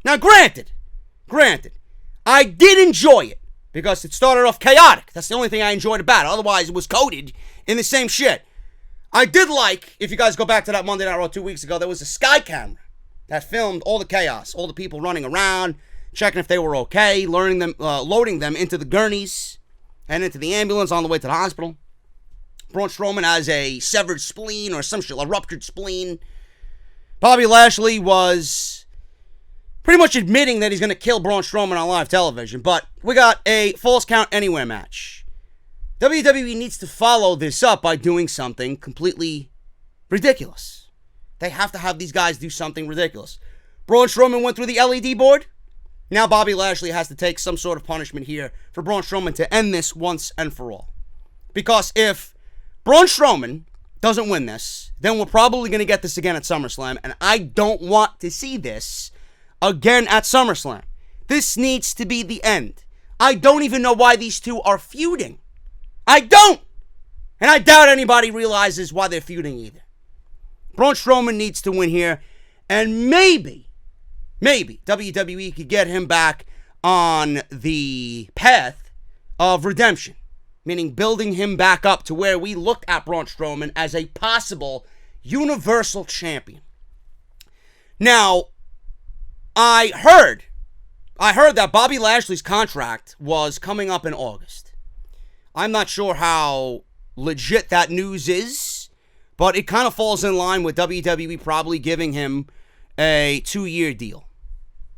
Now, granted, I did enjoy it because it started off chaotic. That's the only thing I enjoyed about it. Otherwise, it was coded in the same shit. I did like, if you guys go back to that Monday Night Raw 2 weeks ago, there was a sky camera that filmed all the chaos, all the people running around, checking if they were okay, loading them into the gurneys and into the ambulance on the way to the hospital. Braun Strowman has a severed spleen or some shit, a ruptured spleen. Bobby Lashley was pretty much admitting that he's going to kill Braun Strowman on live television. But we got a Falls Count Anywhere match. WWE needs to follow this up by doing something completely ridiculous. They have to have these guys do something ridiculous. Braun Strowman went through the LED board. Now Bobby Lashley has to take some sort of punishment here for Braun Strowman to end this once and for all. Because if Braun Strowman doesn't win this, then we're probably going to get this again at SummerSlam, and I don't want to see this again at SummerSlam. This needs to be the end. I don't even know why these two are feuding. I don't! And I doubt anybody realizes why they're feuding either. Braun Strowman needs to win here, and maybe WWE could get him back on the path of redemption. Meaning building him back up to where we looked at Braun Strowman as a possible Universal Champion. Now, I heard that Bobby Lashley's contract was coming up in August. I'm not sure how legit that news is, but it kind of falls in line with WWE probably giving him a 2-year deal.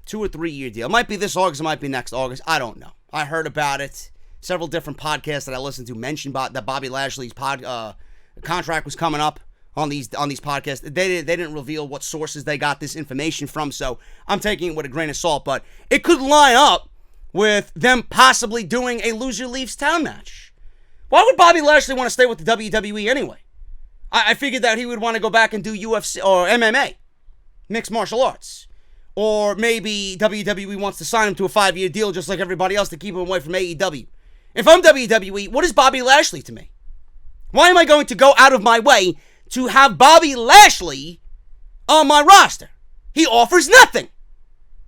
2 or 3 year deal. It might be this August, it might be next August. I don't know. I heard about it. Several different podcasts that I listened to mentioned that Bobby Lashley's contract was coming up on these podcasts. They didn't reveal what sources they got this information from, so I'm taking it with a grain of salt. But it could line up with them possibly doing a loser leaves town match. Why would Bobby Lashley want to stay with the WWE anyway? I figured that he would want to go back and do UFC or MMA, mixed martial arts. Or maybe WWE wants to sign him to a 5-year deal just like everybody else to keep him away from AEW. If I'm WWE, what is Bobby Lashley to me? Why am I going to go out of my way to have Bobby Lashley on my roster? He offers nothing.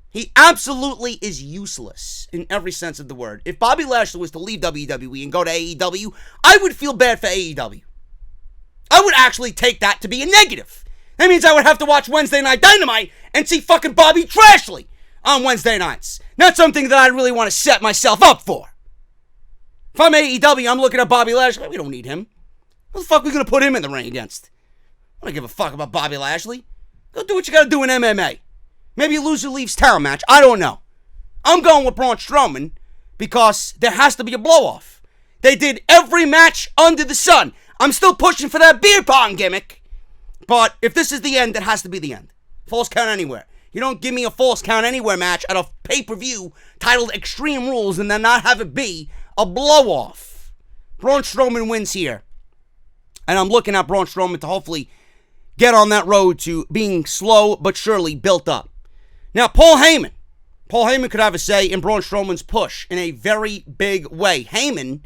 He absolutely is useless in every sense of the word. If Bobby Lashley was to leave WWE and go to AEW, I would feel bad for AEW. I would actually take that to be a negative. That means I would have to watch Wednesday Night Dynamite and see fucking Bobby Trashley on Wednesday nights. Not something that I really want to set myself up for. If I'm AEW, I'm looking at Bobby Lashley. We don't need him. What the fuck are we going to put him in the ring against? I don't give a fuck about Bobby Lashley. Go do what you got to do in MMA. Maybe a loser leaves town match. I don't know. I'm going with Braun Strowman because there has to be a blow-off. They did every match under the sun. I'm still pushing for that beer pong gimmick. But if this is the end, it has to be the end. Falls Count Anywhere. You don't give me a Falls Count Anywhere match at a pay-per-view titled Extreme Rules and then not have it be a blow-off. Braun Strowman wins here. And I'm looking at Braun Strowman to hopefully get on that road to being slow but surely built up. Now, Paul Heyman. Paul Heyman could have a say in Braun Strowman's push in a very big way. Heyman,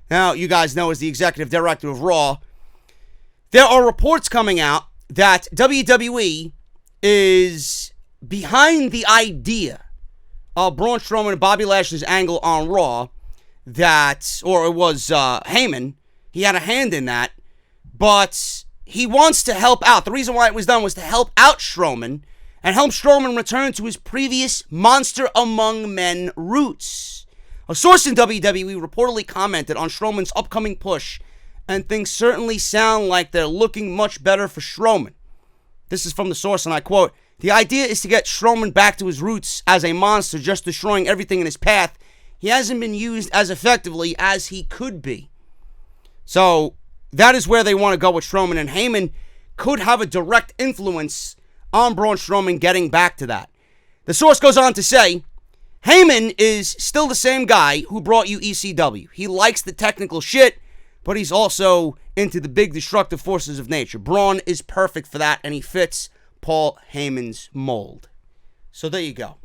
now you guys know, is the executive director of Raw. There are reports coming out that WWE is behind the idea of Braun Strowman and Bobby Lashley's angle on Raw. Or it was Heyman. He had a hand in that. But he wants to help out. The reason why it was done was to help out Strowman and help Strowman return to his previous Monster Among Men roots. A source in WWE reportedly commented on Strowman's upcoming push, and things certainly sound like they're looking much better for Strowman. This is from the source, and I quote, "The idea is to get Strowman back to his roots as a monster, just destroying everything in his path. He hasn't been used as effectively as he could be." So that is where they want to go with Strowman, and Heyman could have a direct influence on Braun Strowman getting back to that. The source goes on to say, Heyman is still the same guy who brought you ECW. He likes the technical shit, but he's also into the big destructive forces of nature. Braun is perfect for that, and he fits Paul Heyman's mold. So there you go.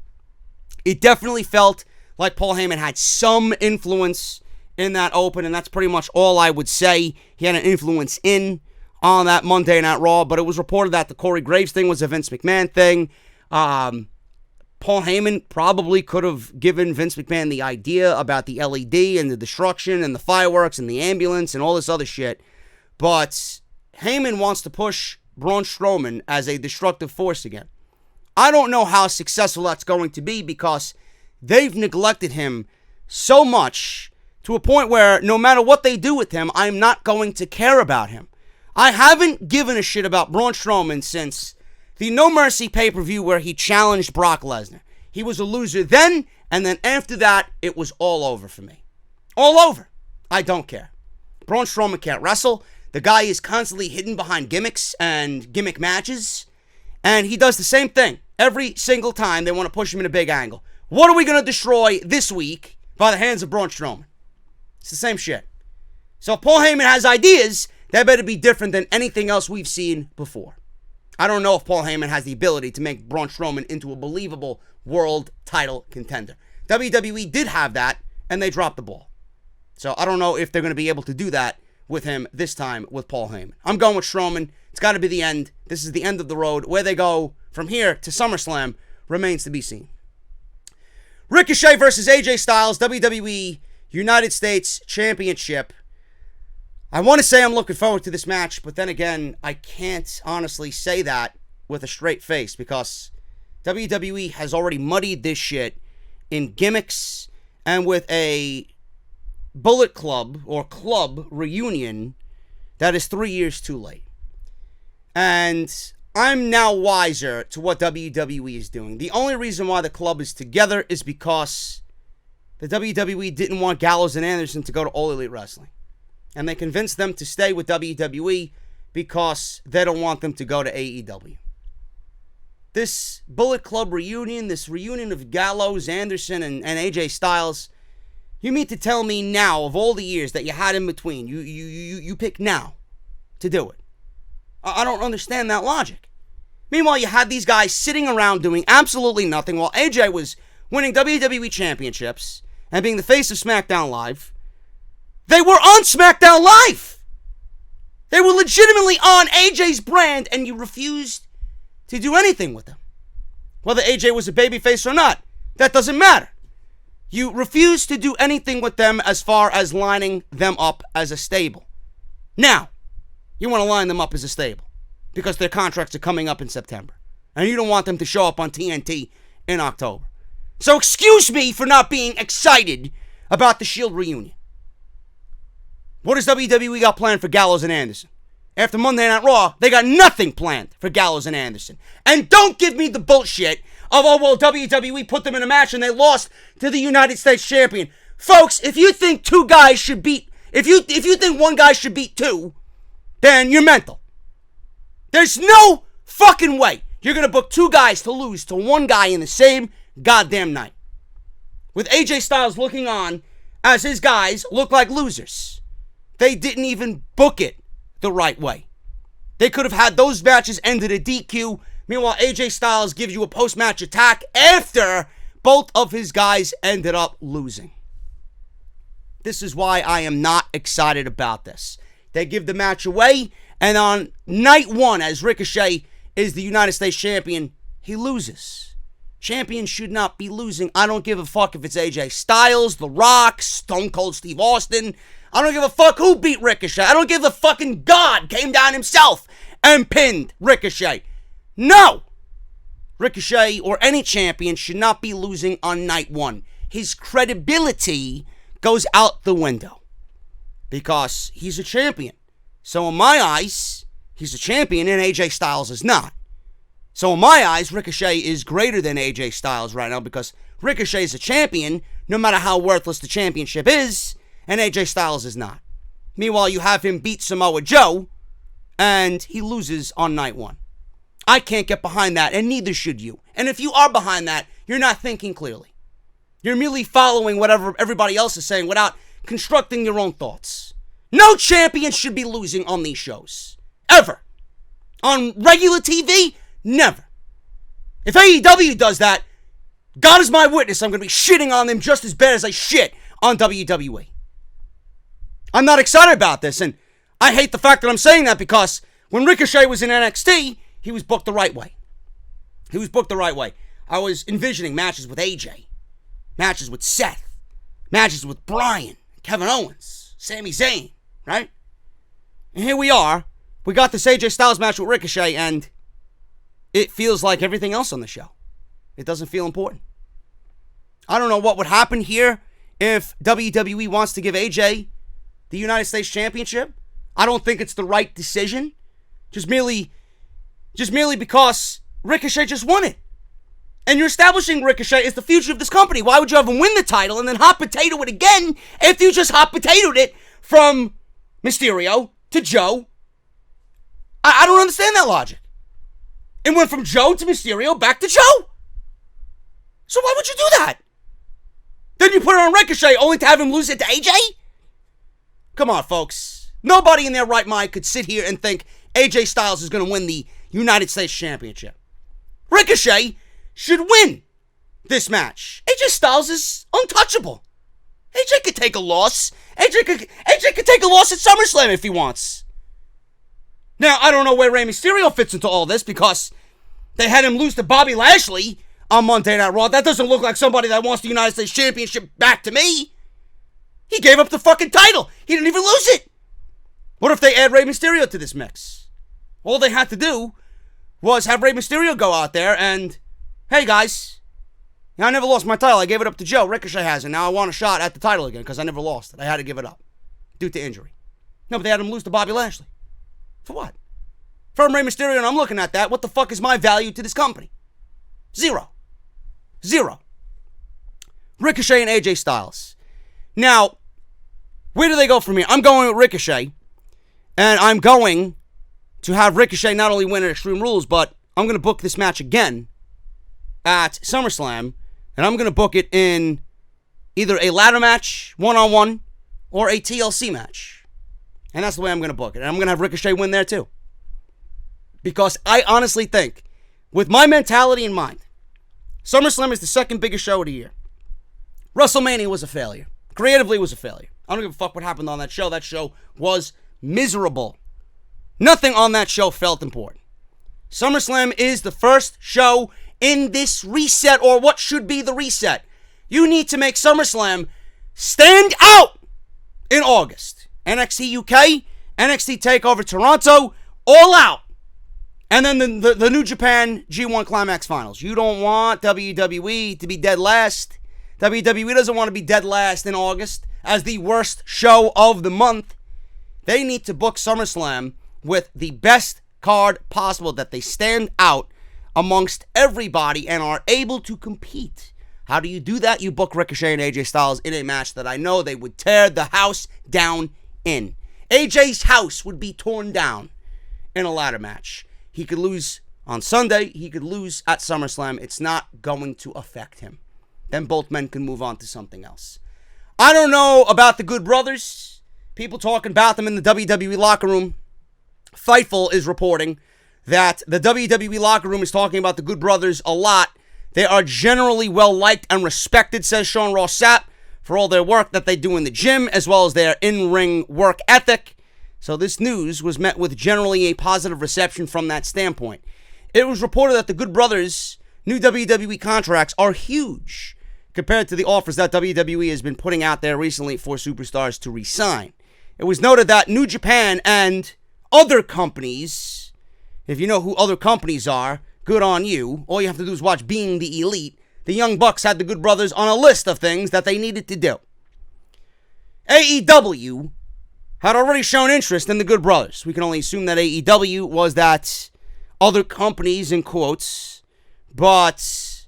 It definitely felt like Paul Heyman had some influence in that open, and that's pretty much all I would say he had an influence in on that Monday Night Raw. But it was reported that the Corey Graves thing was a Vince McMahon thing. Paul Heyman probably could have given Vince McMahon the idea about the LED and the destruction and the fireworks and the ambulance and all this other shit. But Heyman wants to push Braun Strowman as a destructive force again. I don't know how successful that's going to be because they've neglected him so much to a point where no matter what they do with him, I'm not going to care about him. I haven't given a shit about Braun Strowman since the No Mercy pay-per-view where he challenged Brock Lesnar. He was a loser then, and then after that, it was all over for me. All over. I don't care. Braun Strowman can't wrestle. The guy is constantly hidden behind gimmicks and gimmick matches, and he does the same thing every single time they want to push him in a big angle. What are we going to destroy this week by the hands of Braun Strowman? It's the same shit. So if Paul Heyman has ideas, they better be different than anything else we've seen before. I don't know if Paul Heyman has the ability to make Braun Strowman into a believable world title contender. WWE did have that, and they dropped the ball. So I don't know if they're going to be able to do that with him this time with Paul Heyman. I'm going with Strowman. It's got to be the end. This is the end of the road. Where they go from here to SummerSlam remains to be seen. Ricochet versus AJ Styles, WWE United States Championship. I want to say I'm looking forward to this match, but then again, I can't honestly say that with a straight face because WWE has already muddied this shit in gimmicks and with a Bullet Club or Club reunion that is 3 years too late. And I'm now wiser to what WWE is doing. The only reason why the club is together is because the WWE didn't want Gallows and Anderson to go to All Elite Wrestling. And they convinced them to stay with WWE because they don't want them to go to AEW. This Bullet Club reunion, this reunion of Gallows, Anderson, and AJ Styles, you mean to tell me now, of all the years that you had in between, you pick now to do it? I don't understand that logic. Meanwhile, you had these guys sitting around doing absolutely nothing while AJ was winning WWE championships and being the face of SmackDown Live. They were on SmackDown Live. They were legitimately on AJ's brand, and you refused to do anything with them. Whether AJ was a babyface or not, that doesn't matter. You refused to do anything with them as far as lining them up as a stable. Now, you want to line them up as a stable because their contracts are coming up in September. And you don't want them to show up on TNT in October. So excuse me for not being excited about the Shield reunion. What does WWE got planned for Gallows and Anderson? After Monday Night Raw, they got nothing planned for Gallows and Anderson. And don't give me the bullshit of, oh, well, WWE put them in a match and they lost to the United States champion. Folks, if you think two guys should beat, if you think one guy should beat two, then you're mental. There's no fucking way you're going to book two guys to lose to one guy in the same goddamn night. With AJ Styles looking on as his guys look like losers. They didn't even book it the right way. They could have had those matches ended at DQ. Meanwhile, AJ Styles gives you a post-match attack after both of his guys ended up losing. This is why I am not excited about this. They give the match away, and on night one, as Ricochet is the United States champion, he loses. Champions should not be losing. I don't give a fuck if it's AJ Styles, The Rock, Stone Cold Steve Austin. I don't give a fuck who beat Ricochet. I don't give a fucking God came down himself and pinned Ricochet. No! Ricochet or any champion should not be losing on night one. His credibility goes out the window because he's a champion. So in my eyes, he's a champion and AJ Styles is not. So in my eyes, Ricochet is greater than AJ Styles right now because Ricochet is a champion no matter how worthless the championship is, and AJ Styles is not. Meanwhile, you have him beat Samoa Joe, and he loses on night one. I can't get behind that, and neither should you. And if you are behind that, you're not thinking clearly. You're merely following whatever everybody else is saying without constructing your own thoughts. No champion should be losing on these shows. Ever. On regular TV, never. If AEW does that, God is my witness, I'm going to be shitting on them just as bad as I shit on WWE. I'm not excited about this, and I hate the fact that I'm saying that because when Ricochet was in NXT, he was booked the right way. He was booked the right way. I was envisioning matches with AJ, matches with Seth, matches with Brian, Kevin Owens, Sami Zayn, right? And here we are. We got this AJ Styles match with Ricochet, and it feels like everything else on the show. It doesn't feel important. I don't know what would happen here if WWE wants to give AJ the United States Championship. I don't think it's the right decision. Just merely because Ricochet just won it. And you're establishing Ricochet as the future of this company. Why would you have him win the title and then hot potato it again if you just hot potatoed it from Mysterio to Joe? I don't understand that logic. It went from Joe to Mysterio back to Joe. So why would you do that? Then you put it on Ricochet only to have him lose it to AJ? Come on, folks. Nobody in their right mind could sit here and think AJ Styles is going to win the United States Championship. Ricochet should win this match. AJ Styles is untouchable. AJ could take a loss. AJ could take a loss at SummerSlam if he wants. Now, I don't know where Rey Mysterio fits into all this because they had him lose to Bobby Lashley on Monday Night Raw. That doesn't look like somebody that wants the United States Championship back to me. He gave up the fucking title. He didn't even lose it. What if they add Rey Mysterio to this mix? All they had to do was have Rey Mysterio go out there and, hey guys, I never lost my title. I gave it up to Joe. Ricochet has it. Now I want a shot at the title again because I never lost it. I had to give it up due to injury. No, but they had him lose to Bobby Lashley. For what? If I'm Rey Mysterio and I'm looking at that, what the fuck is my value to this company? Zero. Ricochet and AJ Styles. Now, where do they go from here? I'm going with Ricochet, and I'm going to have Ricochet not only win at Extreme Rules, but I'm going to book this match again at SummerSlam, and I'm going to book it in either a ladder match, one-on-one, or a TLC match. And that's the way I'm going to book it. And I'm going to have Ricochet win there too. Because I honestly think, with my mentality in mind, SummerSlam is the second biggest show of the year. WrestleMania was a failure. Creatively, it was a failure. I don't give a fuck what happened on that show. That show was miserable. Nothing on that show felt important. SummerSlam is the first show in this reset, or what should be the reset. You need to make SummerSlam stand out in August. NXT UK, NXT TakeOver Toronto, All Out. And then the New Japan G1 Climax Finals. You don't want WWE to be dead last. WWE doesn't want to be dead last in August as the worst show of the month. They need to book SummerSlam with the best card possible, that they stand out amongst everybody and are able to compete. How do you do that? You book Ricochet and AJ Styles in a match that I know they would tear the house down in. AJ's house would be torn down in a ladder match. He could lose on Sunday. He could lose at SummerSlam. It's not going to affect him. Then both men can move on to something else. I don't know about the Good Brothers. People talking about them in the WWE locker room. Fightful is reporting that the WWE locker room is talking about the Good Brothers a lot. They are generally well liked and respected, says Sean Ross Sapp, for all their work that they do in the gym, as well as their in-ring work ethic. So this news was met with generally a positive reception from that standpoint. It was reported that the Good Brothers' new WWE contracts are huge compared to the offers that WWE has been putting out there recently for superstars to re-sign. It was noted that New Japan and other companies, if you know who other companies are, good on you. All you have to do is watch Being the Elite. The Young Bucks had the Good Brothers on a list of things that they needed to do. AEW had already shown interest in the Good Brothers. We can only assume that AEW was that other companies, in quotes, but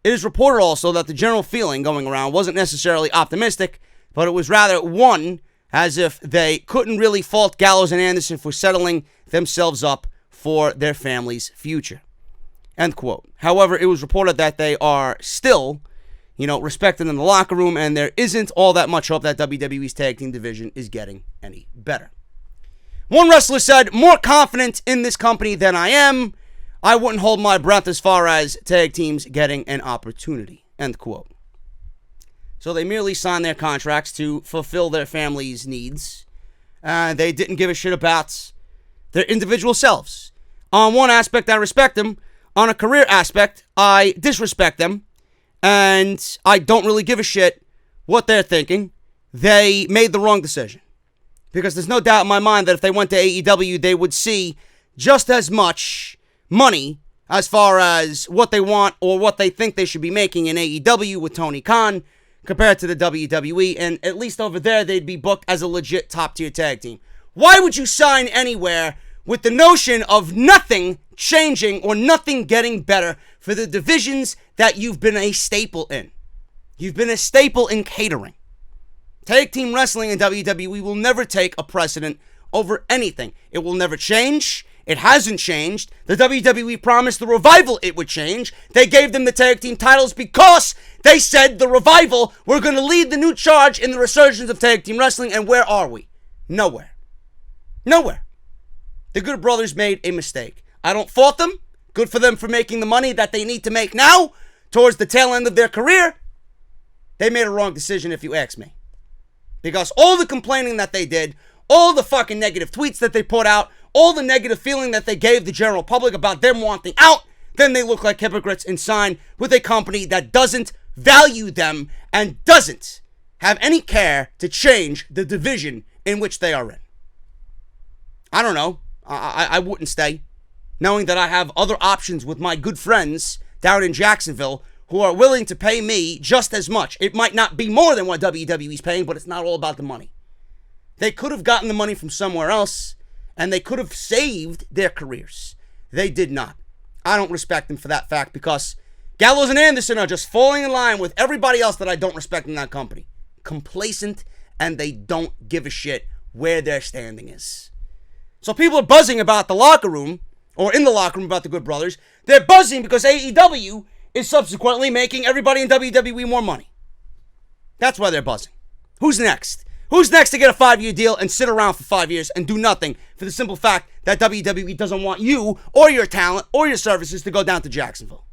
it is reported also that the general feeling going around wasn't necessarily optimistic, but it was rather one, as if they couldn't really fault Gallows and Anderson for settling themselves up for their family's future. End quote. However, it was reported that they are still, respected in the locker room, and there isn't all that much hope that WWE's tag team division is getting any better. One wrestler said, "More confident in this company than I am. I wouldn't hold my breath as far as tag teams getting an opportunity." End quote. So they merely signed their contracts to fulfill their family's needs. They didn't give a shit about their individual selves. On one aspect, I respect them. On a career aspect, I disrespect them. And I don't really give a shit what they're thinking. They made the wrong decision. Because there's no doubt in my mind that if they went to AEW, they would see just as much money as far as what they want or what they think they should be making in AEW with Tony Khan compared to the WWE. And at least over there, they'd be booked as a legit top-tier tag team. Why would you sign anywhere with the notion of nothing changing or nothing getting better for the divisions that you've been a staple in. You've been a staple in catering. Tag team wrestling in WWE will never take a precedent over anything. It will never change. It hasn't changed. The WWE promised the Revival it would change. They gave them the tag team titles because they said the Revival were going to lead the new charge in the resurgence of tag team wrestling. And where are we? Nowhere. Nowhere. The Good Brothers made a mistake. I don't fault them. Good for them for making the money that they need to make now towards the tail end of their career. They made a wrong decision if you ask me. Because all the complaining that they did, all the fucking negative tweets that they put out, all the negative feeling that they gave the general public about them wanting out, then they look like hypocrites and sign with a company that doesn't value them and doesn't have any care to change the division in which they are in. I don't know. I wouldn't stay, knowing that I have other options with my good friends down in Jacksonville who are willing to pay me just as much. It might not be more than what WWE is paying, but it's not all about the money. They could have gotten the money from somewhere else, and they could have saved their careers. They did not. I don't respect them for that fact because Gallows and Anderson are just falling in line with everybody else that I don't respect in that company. Complacent, and they don't give a shit where their standing is. So people are buzzing about the locker room, or in the locker room about the Good Brothers. They're buzzing because AEW is subsequently making everybody in WWE more money. That's why they're buzzing. Who's next? Who's next to get a 5-year deal and sit around for 5 years and do nothing for the simple fact that WWE doesn't want you or your talent or your services to go down to Jacksonville?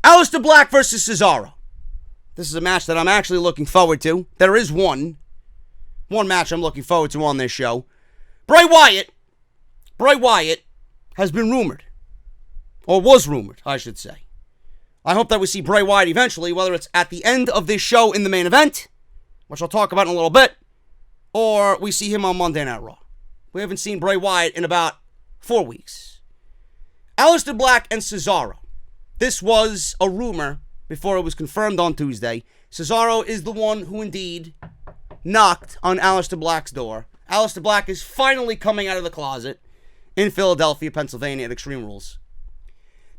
Aleister Black versus Cesaro. This is a match that I'm actually looking forward to. There is one match I'm looking forward to on this show. Bray Wyatt has been rumored. Or was rumored, I should say. I hope that we see Bray Wyatt eventually, whether it's at the end of this show in the main event, which I'll talk about in a little bit, or we see him on Monday Night Raw. We haven't seen Bray Wyatt in about 4 weeks. Aleister Black and Cesaro. This was a rumor before it was confirmed on Tuesday. Cesaro is the one who indeed knocked on Aleister Black's door. Aleister Black is finally coming out of the closet in Philadelphia, Pennsylvania at Extreme Rules.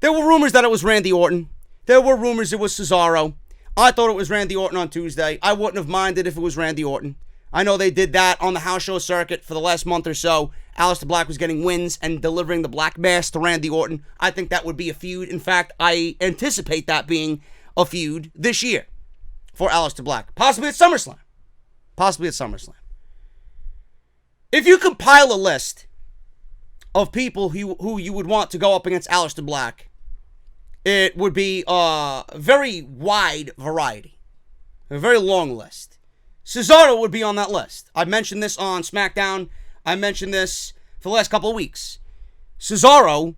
There were rumors that it was Randy Orton. There were rumors it was Cesaro. I thought it was Randy Orton on Tuesday. I wouldn't have minded if it was Randy Orton. I know they did that on the house show circuit for the last month or so. Aleister Black was getting wins and delivering the black mass to Randy Orton. I think that would be a feud. In fact, I anticipate that being a feud this year for Aleister Black. Possibly at SummerSlam. If you compile a list of people who you would want to go up against Aleister Black, it would be a very wide variety. A very long list. Cesaro would be on that list. I mentioned this on SmackDown. I mentioned this for the last couple of weeks. Cesaro,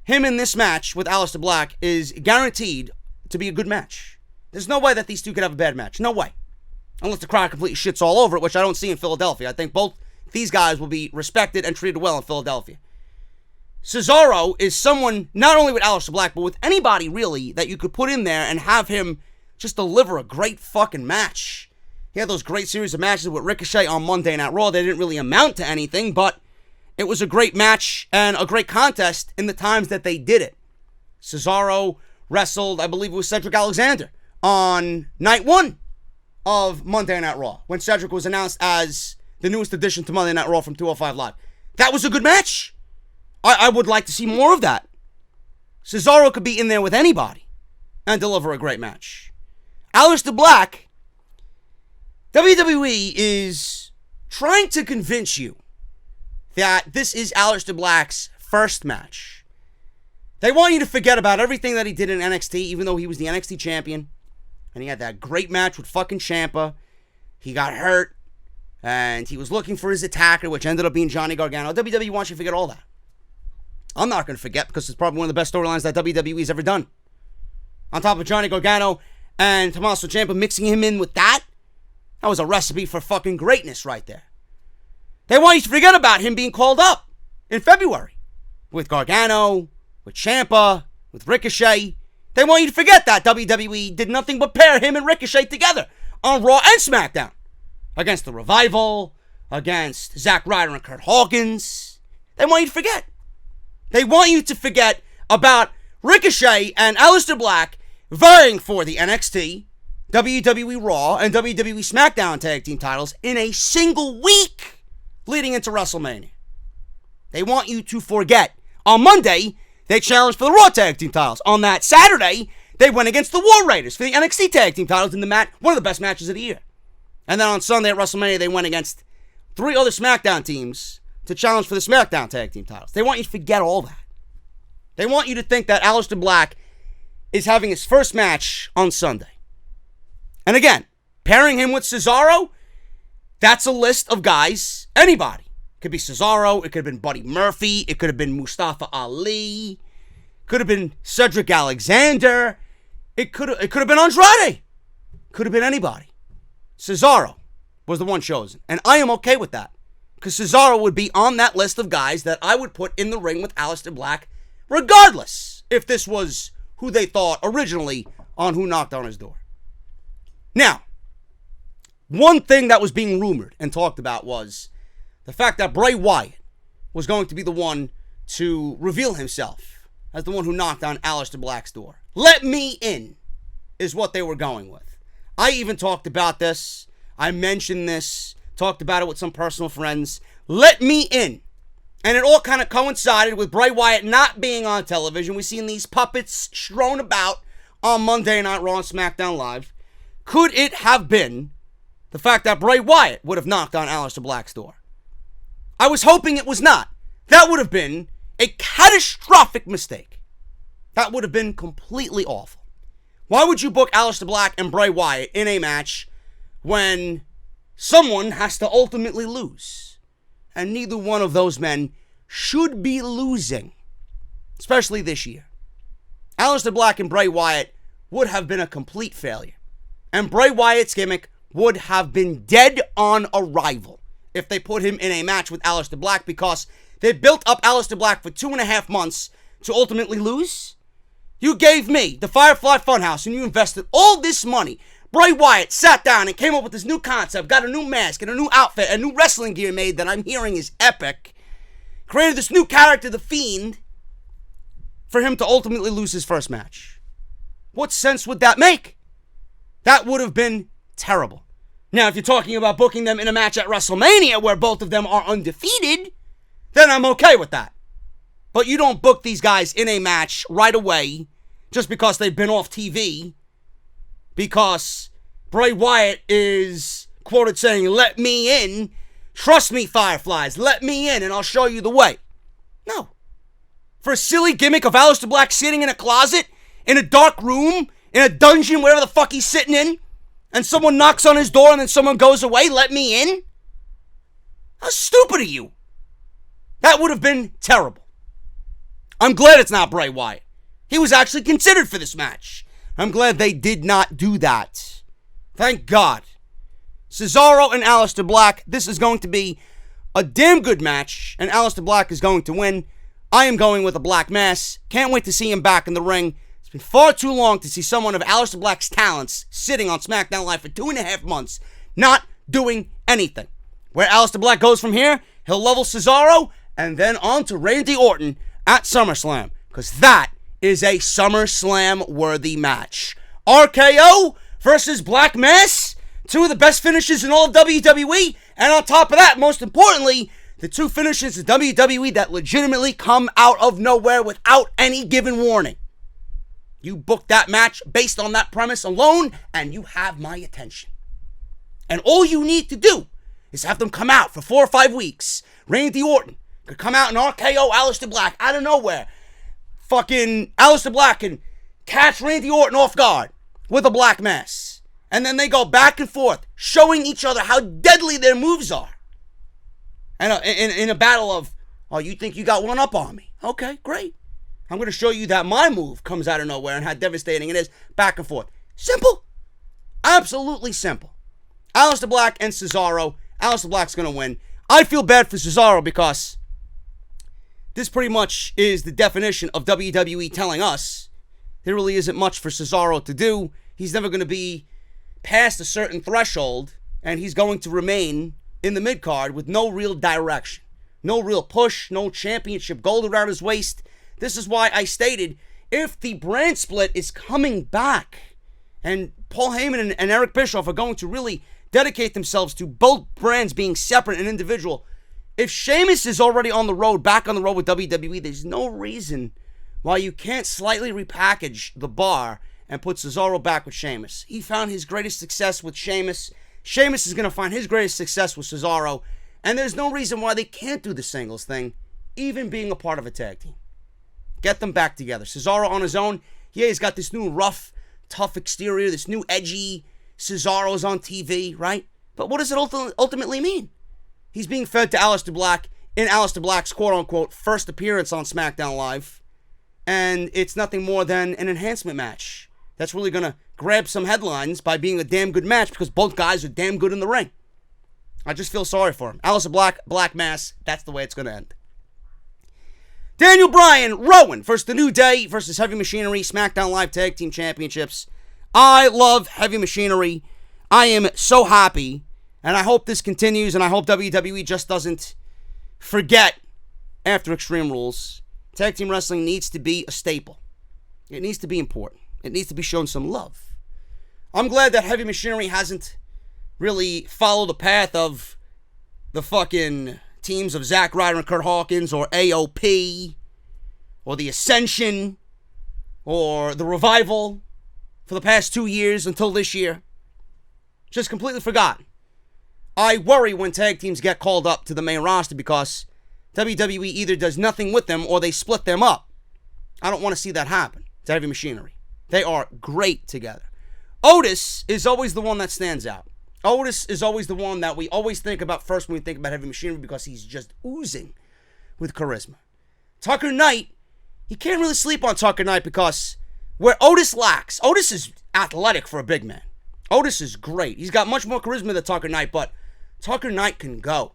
him in this match with Aleister Black, is guaranteed to be a good match. There's no way that these two could have a bad match. No way. Unless the crowd completely shits all over it, which I don't see in Philadelphia. I think both these guys will be respected and treated well in Philadelphia. Cesaro is someone, not only with Aleister Black, but with anybody really that you could put in there and have him just deliver a great fucking match. He had those great series of matches with Ricochet on Monday Night Raw. They didn't really amount to anything, but it was a great match and a great contest in the times that they did it. Cesaro wrestled, I believe it was Cedric Alexander, on night 1 of Monday Night Raw, when Cedric was announced as the newest addition to Monday Night Raw from 205 Live. That was a good match. I would like to see more of that. Cesaro could be in there with anybody and deliver a great match. Aleister Black, WWE is trying to convince you that this is Aleister Black's first match. They want you to forget about everything that he did in NXT, even though he was the NXT champion. And he had that great match with fucking Ciampa. He got hurt. And he was looking for his attacker, which ended up being Johnny Gargano. WWE wants you to forget all that. I'm not going to forget because it's probably one of the best storylines that WWE has ever done. On top of Johnny Gargano and Tommaso Ciampa, mixing him in with that was a recipe for fucking greatness right there. They want you to forget about him being called up in February with Gargano, with Ciampa, with Ricochet. They want you to forget that WWE did nothing but pair him and Ricochet together on Raw and SmackDown against the Revival, against Zack Ryder and Kurt Hawkins. They want you to forget. They want you to forget about Ricochet and Aleister Black vying for the NXT, WWE Raw, and WWE SmackDown tag team titles in a single week leading into WrestleMania. They want you to forget. On Monday, they challenged for the Raw tag team titles. On that Saturday, they went against the War Raiders for the NXT tag team titles in one of the best matches of the year. And then on Sunday at WrestleMania, they went against 3 other SmackDown teams to challenge for the SmackDown tag team titles. They want you to forget all that. They want you to think that Aleister Black is having his first match on Sunday. And again, pairing him with Cesaro, that's a list of guys, anybody. It could be Cesaro, it could have been Buddy Murphy, it could have been Mustafa Ali, could have been Cedric Alexander, it could have been Andrade, could have been anybody. Cesaro was the one chosen, and I am okay with that, because Cesaro would be on that list of guys that I would put in the ring with Aleister Black, regardless if this was who they thought originally on Who Knocked on His Door. Now, one thing that was being rumored and talked about was the fact that Bray Wyatt was going to be the one to reveal himself as the one who knocked on Aleister Black's door. Let me in is what they were going with. I even talked about this. I mentioned this. Talked about it with some personal friends. Let me in. And it all kind of coincided with Bray Wyatt not being on television. We've seen these puppets strewn about on Monday Night Raw and SmackDown Live. Could it have been the fact that Bray Wyatt would have knocked on Aleister Black's door? I was hoping it was not. That would have been a catastrophic mistake. That would have been completely awful. Why would you book Aleister Black and Bray Wyatt in a match when someone has to ultimately lose? And neither one of those men should be losing, especially this year. Aleister Black and Bray Wyatt would have been a complete failure. And Bray Wyatt's gimmick would have been dead on arrival if they put him in a match with Aleister Black, because they built up Aleister Black for 2.5 months to ultimately lose. You gave me the Firefly Funhouse and you invested all this money. Bray Wyatt sat down and came up with this new concept, got a new mask and a new outfit, a new wrestling gear made that I'm hearing is epic. Created this new character, The Fiend, for him to ultimately lose his first match. What sense would that make? That would have been terrible. Now, if you're talking about booking them in a match at WrestleMania where both of them are undefeated, then I'm okay with that. But you don't book these guys in a match right away just because they've been off TV, because Bray Wyatt is quoted saying, "Let me in. Trust me, Fireflies. Let me in and I'll show you the way." No. For a silly gimmick of Aleister Black sitting in a closet, in a dark room, in a dungeon, wherever the fuck he's sitting in, and someone knocks on his door and then someone goes away, let me in? How stupid are you? That would have been terrible. I'm glad it's not Bray Wyatt. He was actually considered for this match. I'm glad they did not do that. Thank God. Cesaro and Aleister Black, this is going to be a damn good match, and Aleister Black is going to win. I am going with a Black Mass. Can't wait to see him back in the ring. It's been far too long to see someone of Aleister Black's talents sitting on SmackDown Live for 2.5 months, not doing anything. Where Aleister Black goes from here, he'll level Cesaro, and then on to Randy Orton at SummerSlam, because that is a SummerSlam-worthy match. RKO versus Black Mass, 2 of the best finishes in all of WWE, and on top of that, most importantly, the 2 finishes in WWE that legitimately come out of nowhere without any given warning. You book that match based on that premise alone, and you have my attention. And all you need to do is have them come out for 4 or 5 weeks. Randy Orton could come out and RKO Aleister Black out of nowhere. Fucking Aleister Black can catch Randy Orton off guard with a Black Mass. And then they go back and forth, showing each other how deadly their moves are. And in a battle of, oh, you think you got one up on me? Okay, great. I'm going to show you that my move comes out of nowhere and how devastating it is. Back and forth. Simple. Absolutely simple. Aleister Black and Cesaro. Aleister Black's going to win. I feel bad for Cesaro because this pretty much is the definition of WWE telling us there really isn't much for Cesaro to do. He's never going to be past a certain threshold, and he's going to remain in the mid-card with no real direction. No real push, no championship gold around his waist. This is why I stated, if the brand split is coming back, and Paul Heyman and Eric Bischoff are going to really dedicate themselves to both brands being separate and individual, if Sheamus is already on the road, back on the road with WWE, there's no reason why you can't slightly repackage the bar and put Cesaro back with Sheamus. He found his greatest success with Sheamus. Sheamus is going to find his greatest success with Cesaro. And there's no reason why they can't do the singles thing, even being a part of a tag team. Get them back together. Cesaro on his own, yeah, he's got this new rough, tough exterior, this new edgy Cesaro's on TV, right? But what does it ultimately mean? He's being fed to Aleister Black in Aleister Black's quote-unquote first appearance on SmackDown Live. And it's nothing more than an enhancement match that's really going to grab some headlines by being a damn good match because both guys are damn good in the ring. I just feel sorry for him. Aleister Black, Black Mass, that's the way it's going to end. Daniel Bryan, Rowan versus The New Day versus Heavy Machinery, SmackDown Live Tag Team Championships. I love Heavy Machinery. I am so happy, and I hope this continues, and I hope WWE just doesn't forget after Extreme Rules. Tag Team Wrestling needs to be a staple. It needs to be important. It needs to be shown some love. I'm glad that Heavy Machinery hasn't really follow the path of the fucking teams of Zack Ryder and Kurt Hawkins, or AOP, or the Ascension, or the Revival for the past 2 years until this year. Just completely forgotten. I worry when tag teams get called up to the main roster because WWE either does nothing with them or they split them up. I don't want to see that happen to Heavy Machinery. They are great together. Otis is always the one that stands out. Otis is always the one that we always think about first when we think about Heavy Machinery because he's just oozing with charisma. Tucker Knight, you can't really sleep on Tucker Knight because where Otis lacks, Otis is athletic for a big man. Otis is great. He's got much more charisma than Tucker Knight, but Tucker Knight can go.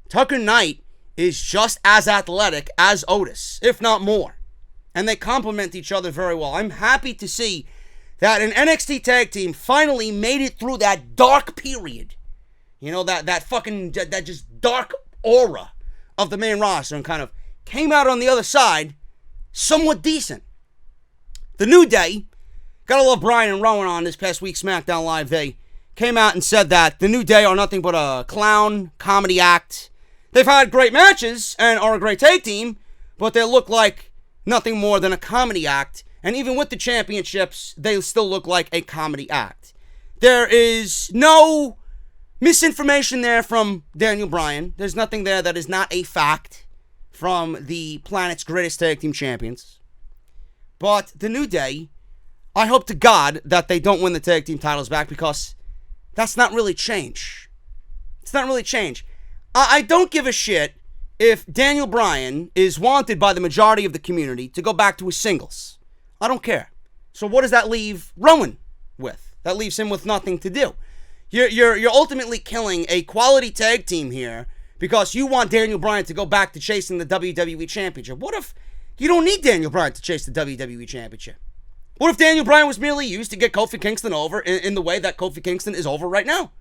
Tucker Knight is just as athletic as Otis, if not more. And they complement each other very well. I'm happy to see that an NXT tag team finally made it through that dark period. You know, that just dark aura of the main roster and kind of came out on the other side somewhat decent. The New Day, gotta love Brian and Rowan on this past week's SmackDown Live. They came out and said that the New Day are nothing but a clown comedy act. They've had great matches and are a great tag team, but they look like nothing more than a comedy act. And even with the championships, they still look like a comedy act. There is no misinformation there from Daniel Bryan. There's nothing there that is not a fact from the planet's greatest tag team champions. But the New Day, I hope to God that they don't win the tag team titles back because that's not really change. It's not really change. I don't give a shit if Daniel Bryan is wanted by the majority of the community to go back to his singles. I don't care. So what does that leave Rowan with? That leaves him with nothing to do. You're ultimately killing a quality tag team here because you want Daniel Bryan to go back to chasing the WWE Championship. What if you don't need Daniel Bryan to chase the WWE Championship? What if Daniel Bryan was merely used to get Kofi Kingston over in the way that Kofi Kingston is over right now?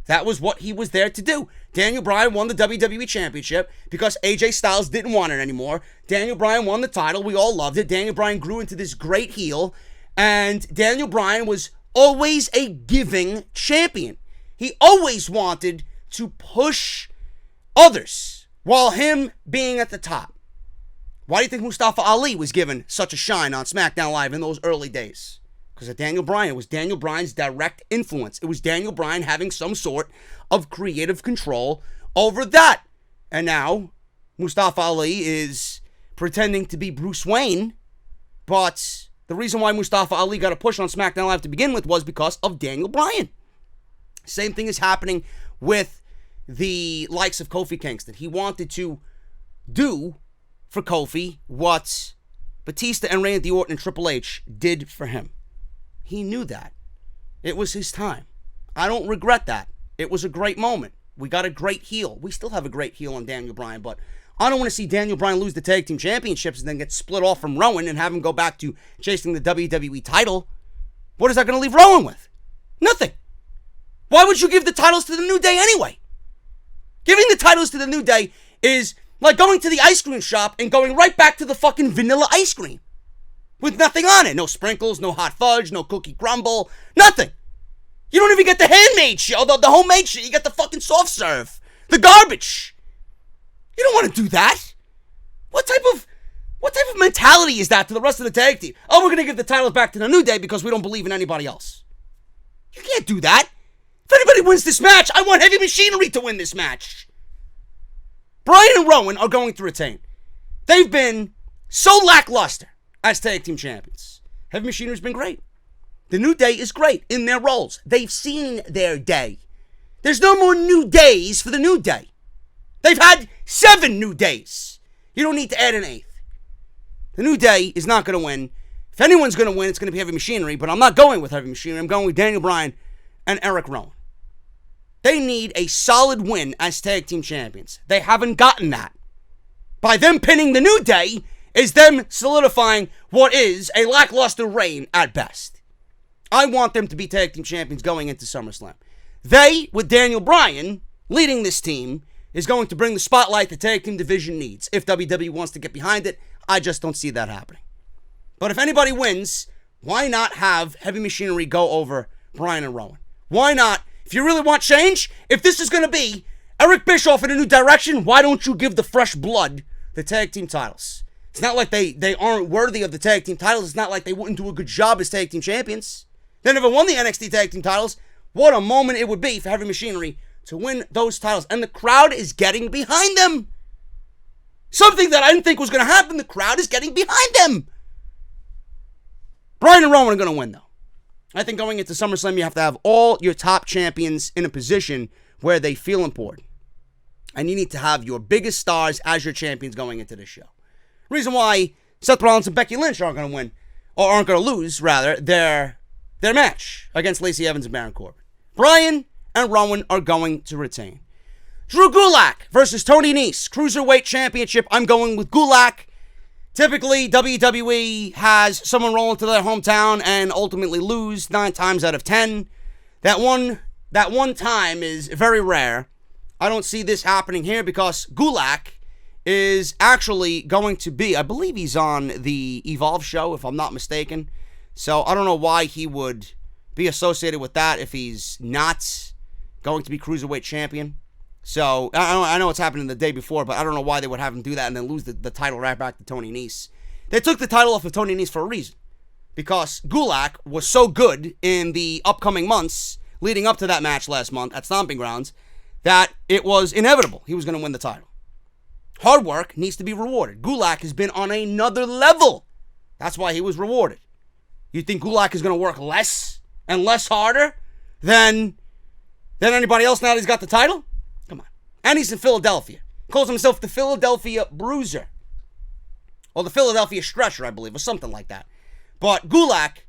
That was what he was there to do. Daniel Bryan won the WWE Championship because AJ Styles didn't want it anymore. Daniel Bryan won the title. We all loved it. Daniel Bryan grew into this great heel. And Daniel Bryan was always a giving champion. He always wanted to push others while him being at the top. Why do you think Mustafa Ali was given such a shine on SmackDown Live in those early days? Because of Daniel Bryan. It was Daniel Bryan's direct influence. It was Daniel Bryan having some sort of creative control over that. And now, Mustafa Ali is pretending to be Bruce Wayne. But the reason why Mustafa Ali got a push on SmackDown Live to begin with was because of Daniel Bryan. Same thing is happening with the likes of Kofi Kingston. He wanted to do for Kofi what Batista and Randy Orton and Triple H did for him. He knew that. It was his time. I don't regret that. It was a great moment. We got a great heel. We still have a great heel on Daniel Bryan, but I don't want to see Daniel Bryan lose the tag team championships and then get split off from Rowan and have him go back to chasing the WWE title. What is that going to leave Rowan with? Nothing. Why would you give the titles to the New Day anyway? Giving the titles to the New Day is Like going to the ice cream shop and going right back to the fucking vanilla ice cream. With nothing on it. No sprinkles, no hot fudge, no cookie crumble, nothing. You don't even get the handmade shit, the homemade shit. You get the fucking soft serve. The garbage. You don't want to do that. What type of mentality is that to the rest of the tag team? Oh, we're going to give the titles back to the New Day because we don't believe in anybody else. You can't do that. If anybody wins this match, I want Heavy Machinery to win this match. Bryan and Rowan are going to retain. They've been so lackluster as tag team champions. Heavy Machinery's been great. The New Day is great in their roles. They've seen their day. There's no more new days for the New Day. They've had 7 new days. You don't need to add an 8th. The New Day is not going to win. If anyone's going to win, it's going to be Heavy Machinery, but I'm not going with Heavy Machinery. I'm going with Daniel Bryan and Eric Rowan. They need a solid win as tag team champions. They haven't gotten that. By them pinning the New Day is them solidifying what is a lackluster reign at best. I want them to be tag team champions going into SummerSlam. They, with Daniel Bryan leading this team, is going to bring the spotlight the tag team division needs. If WWE wants to get behind it, I just don't see that happening. But if anybody wins, why not have Heavy Machinery go over Bryan and Rowan? Why not? If you really want change, if this is going to be Eric Bischoff in a new direction, why don't you give the fresh blood the tag team titles? It's not like they aren't worthy of the tag team titles. It's not like they wouldn't do a good job as tag team champions. They never won the NXT tag team titles. What a moment it would be for Heavy Machinery to win those titles. And the crowd is getting behind them. Something that I didn't think was going to happen. The crowd is getting behind them. Bryan and Rowan are going to win, though. I think going into SummerSlam, you have to have all your top champions in a position where they feel important. And you need to have your biggest stars as your champions going into this show. Reason why Seth Rollins and Becky Lynch aren't going to win, or aren't going to lose, rather, their match against Lacey Evans and Baron Corbin. Bryan and Rowan are going to retain. Drew Gulak versus Tony Nese, Cruiserweight Championship. I'm going with Gulak. Typically, WWE has someone roll into their hometown and ultimately lose 9 times out of 10. That one time is very rare. I don't see this happening here because Gulak is actually going to be, I believe he's on the Evolve show, if I'm not mistaken. So I don't know why he would be associated with that if he's not going to be Cruiserweight Champion. So I know it's happening the day before, but I don't know why they would have him do that and then lose the title right back to Tony Nese. They took the title off of Tony Nese for a reason. Because Gulak was so good in the upcoming months leading up to that match last month at Stomping Grounds that it was inevitable he was going to win the title. Hard work needs to be rewarded. Gulak has been on another level. That's why he was rewarded. You think Gulak is going to work less and less harder than anybody else now that he's got the title? Come on. And he's in Philadelphia. He calls himself the Philadelphia Bruiser. Or the Philadelphia Stretcher, I believe, or something like that. But Gulak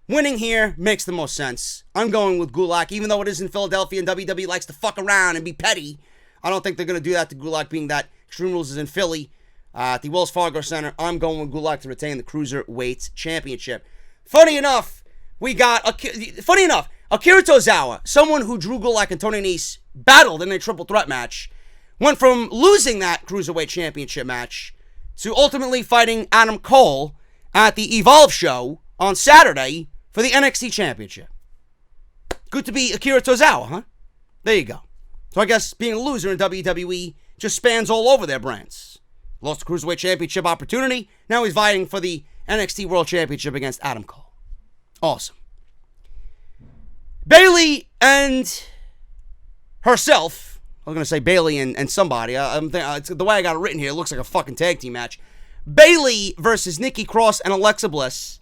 winning here makes the most sense. I'm going with Gulak, even though it is in Philadelphia and WWE likes to fuck around and be petty. I don't think they're going to do that to Gulak, being that Extreme Rules is in Philly at the Wells Fargo Center. I'm going with Gulak to retain the Cruiserweight Championship. Funny enough, Akira Tozawa, someone who Drew Gulak and Tony Nese battled in a triple threat match, went from losing that Cruiserweight Championship match to ultimately fighting Adam Cole at the Evolve show on Saturday for the NXT Championship. Good to be Akira Tozawa, huh? There you go. So I guess being a loser in WWE just spans all over their brands. Lost the Cruiserweight Championship opportunity. Now he's vying for the NXT World Championship against Adam Cole. Awesome. Bayley and herself. I was going to say Bayley and somebody. The way I got it written here, it looks like a fucking tag team match. Bayley versus Nikki Cross and Alexa Bliss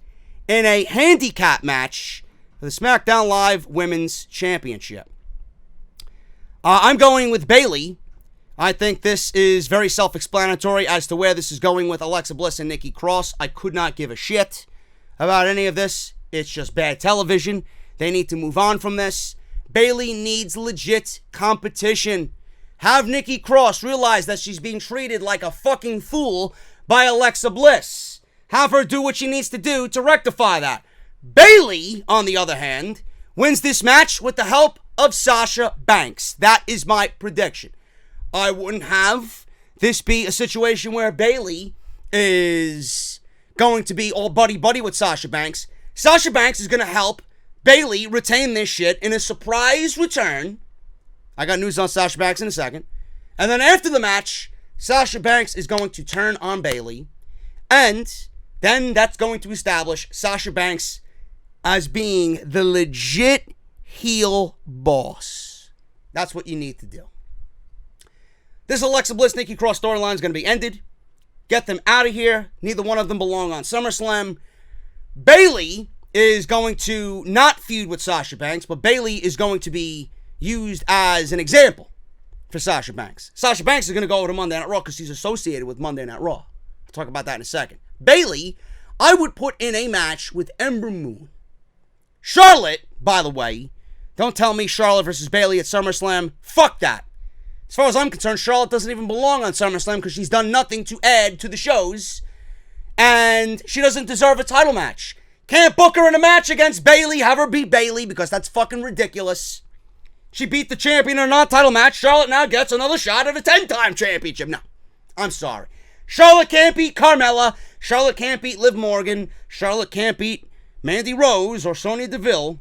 in a handicap match for the SmackDown Live Women's Championship. I'm going with Bayley. I think this is very self-explanatory as to where this is going with Alexa Bliss and Nikki Cross. I could not give a shit about any of this. It's just bad television. They need to move on from this. Bayley needs legit competition. Have Nikki Cross realize that she's being treated like a fucking fool by Alexa Bliss. Have her do what she needs to do to rectify that. Bayley, on the other hand, wins this match with the help of Sasha Banks. That is my prediction. I wouldn't have this be a situation where Bayley is going to be all buddy-buddy with Sasha Banks. Sasha Banks is going to help Bayley retain this shit in a surprise return. I got news on Sasha Banks in a second. And then after the match, Sasha Banks is going to turn on Bayley. And then that's going to establish Sasha Banks as being the legit heel boss. That's what you need to do. This Alexa Bliss, Nikki Cross storyline is going to be ended. Get them out of here. Neither one of them belong on SummerSlam. Bayley is going to not feud with Sasha Banks, but Bayley is going to be used as an example for Sasha Banks. Sasha Banks is going to go over to Monday Night Raw because she's associated with Monday Night Raw. I'll talk about that in a second. Bayley, I would put in a match with Ember Moon. Charlotte, by the way, don't tell me Charlotte versus Bayley at SummerSlam. Fuck that. As far as I'm concerned, Charlotte doesn't even belong on SummerSlam because she's done nothing to add to the shows. And she doesn't deserve a title match. Can't book her in a match against Bayley, have her beat Bayley because that's fucking ridiculous. She beat the champion in a non-title match. Charlotte now gets another shot at a 10-time championship. No, I'm sorry. Charlotte can't beat Carmella. Charlotte can't beat Liv Morgan. Charlotte can't beat Mandy Rose or Sonya Deville.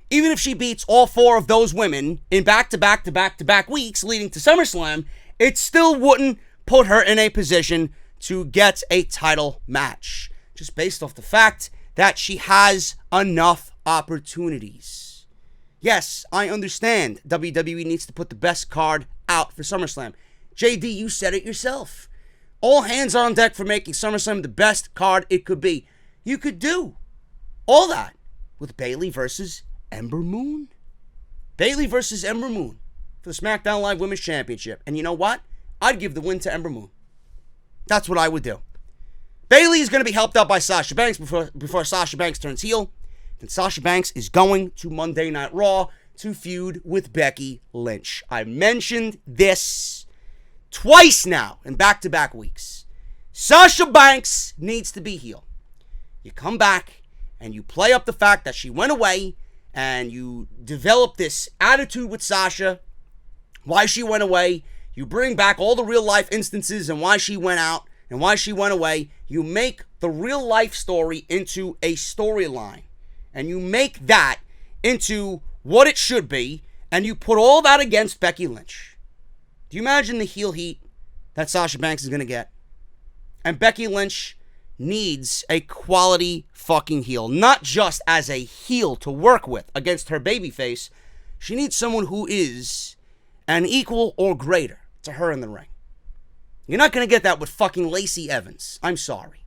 Even if she beats all four of those women in back-to-back weeks leading to SummerSlam, it still wouldn't put her in a position to get a title match. Just based off the fact that she has enough opportunities. Yes, I understand WWE needs to put the best card out for SummerSlam. JD, you said it yourself. All hands on deck for making SummerSlam the best card it could be. You could do all that with Bayley versus Ember Moon. Bayley versus Ember Moon for the SmackDown Live Women's Championship. And you know what? I'd give the win to Ember Moon. That's what I would do. Bayley is going to be helped out by Sasha Banks before Sasha Banks turns heel. Then Sasha Banks is going to Monday Night Raw to feud with Becky Lynch. I mentioned this twice now in back-to-back weeks. Sasha Banks needs to be heel. You come back and you play up the fact that she went away and you develop this attitude with Sasha, why she went away. You bring back all the real-life instances and why she went out and why she went away. You make the real-life story into a storyline. And you make that into what it should be. And you put all that against Becky Lynch. Do you imagine the heel heat that Sasha Banks is going to get? And Becky Lynch needs a quality fucking heel. Not just as a heel to work with against her babyface. She needs someone who is an equal or greater to her in the ring. You're not going to get that with fucking Lacey Evans. I'm sorry.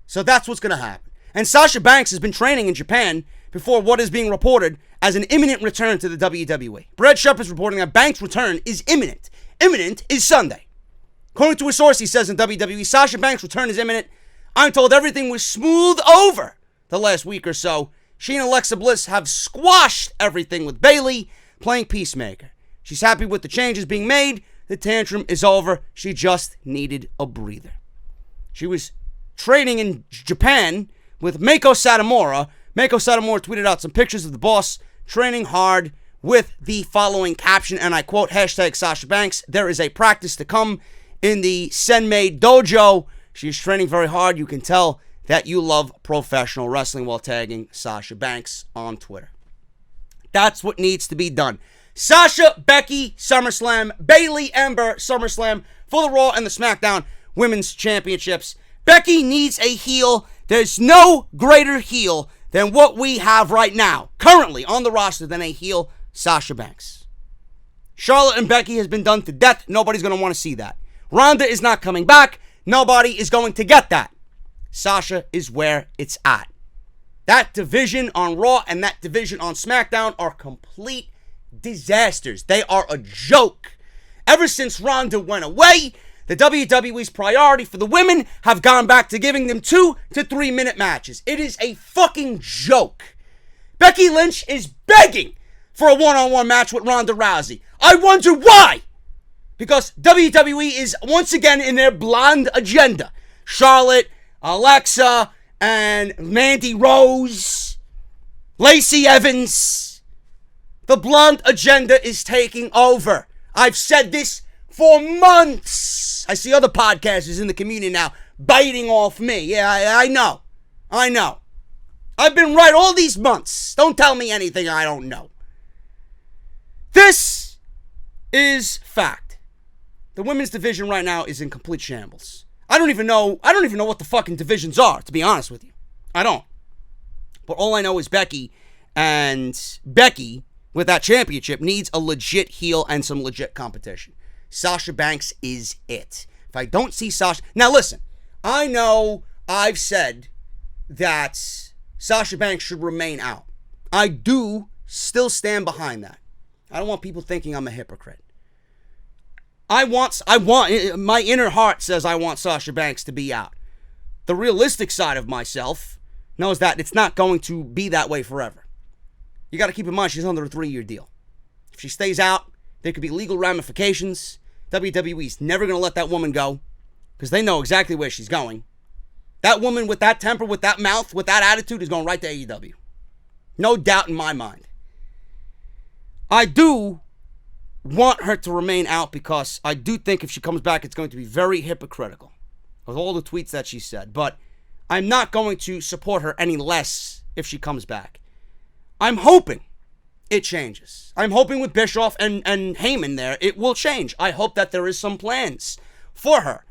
So that's what's going to happen. And Sasha Banks has been training in Japan before what is being reported as an imminent return to the WWE. Brad Sharp is reporting that Banks' return is imminent. Imminent is Sunday. According to a source, he says in WWE, Sasha Banks' return is imminent. I'm told everything was smooth over the last week or so. She and Alexa Bliss have squashed everything with Bayley playing peacemaker. She's happy with the changes being made. The tantrum is over. She just needed a breather. She was training in Japan with Meiko Satomura. Meiko Satomura tweeted out some pictures of the boss training hard with the following caption, and I quote, hashtag Sasha Banks, there is a practice to come in the Senmei Dojo. She's training very hard. You can tell that you love professional wrestling, while tagging Sasha Banks on Twitter. That's what needs to be done. Sasha, Becky, SummerSlam, Bayley, Ember, SummerSlam for the Raw and the SmackDown Women's Championships. Becky needs a heel. There's no greater heel than what we have right now, currently on the roster, than a heel, Sasha Banks. Charlotte and Becky has been done to death. Nobody's going to want to see that. Ronda is not coming back. Nobody is going to get that. Sasha is where it's at. That division on Raw and that division on SmackDown are complete disasters. They are a joke. Ever since Ronda went away, the WWE's priority for the women have gone back to giving them 2 to 3 minute matches. It is a fucking joke. Becky Lynch is begging for a one-on-one match with Ronda Rousey. I wonder why. Because WWE is once again in their blonde agenda. Charlotte, Alexa, and Mandy Rose, Lacey Evans. The blonde agenda is taking over. I've said this for months. I see other podcasters in the community now biting off me. Yeah, I know. I've been right all these months. Don't tell me anything I don't know. This is fact. The women's division right now is in complete shambles. I don't even know what the fucking divisions are, to be honest with you. I don't. But all I know is Becky, with that championship, needs a legit heel and some legit competition. Sasha Banks is it. If I don't see Sasha... Now listen, I know I've said that Sasha Banks should remain out. I do still stand behind that. I don't want people thinking I'm a hypocrite. My inner heart says I want Sasha Banks to be out. The realistic side of myself knows that it's not going to be that way forever. You got to keep in mind she's under a 3-year deal. If she stays out, there could be legal ramifications. WWE's never going to let that woman go because they know exactly where she's going. That woman with that temper, with that mouth, with that attitude is going right to AEW. No doubt in my mind. I do want her to remain out because I do think if she comes back, it's going to be very hypocritical with all the tweets that she said. But I'm not going to support her any less if she comes back. I'm hoping it changes. I'm hoping with Bischoff and Heyman there, it will change. I hope that there is some plans for her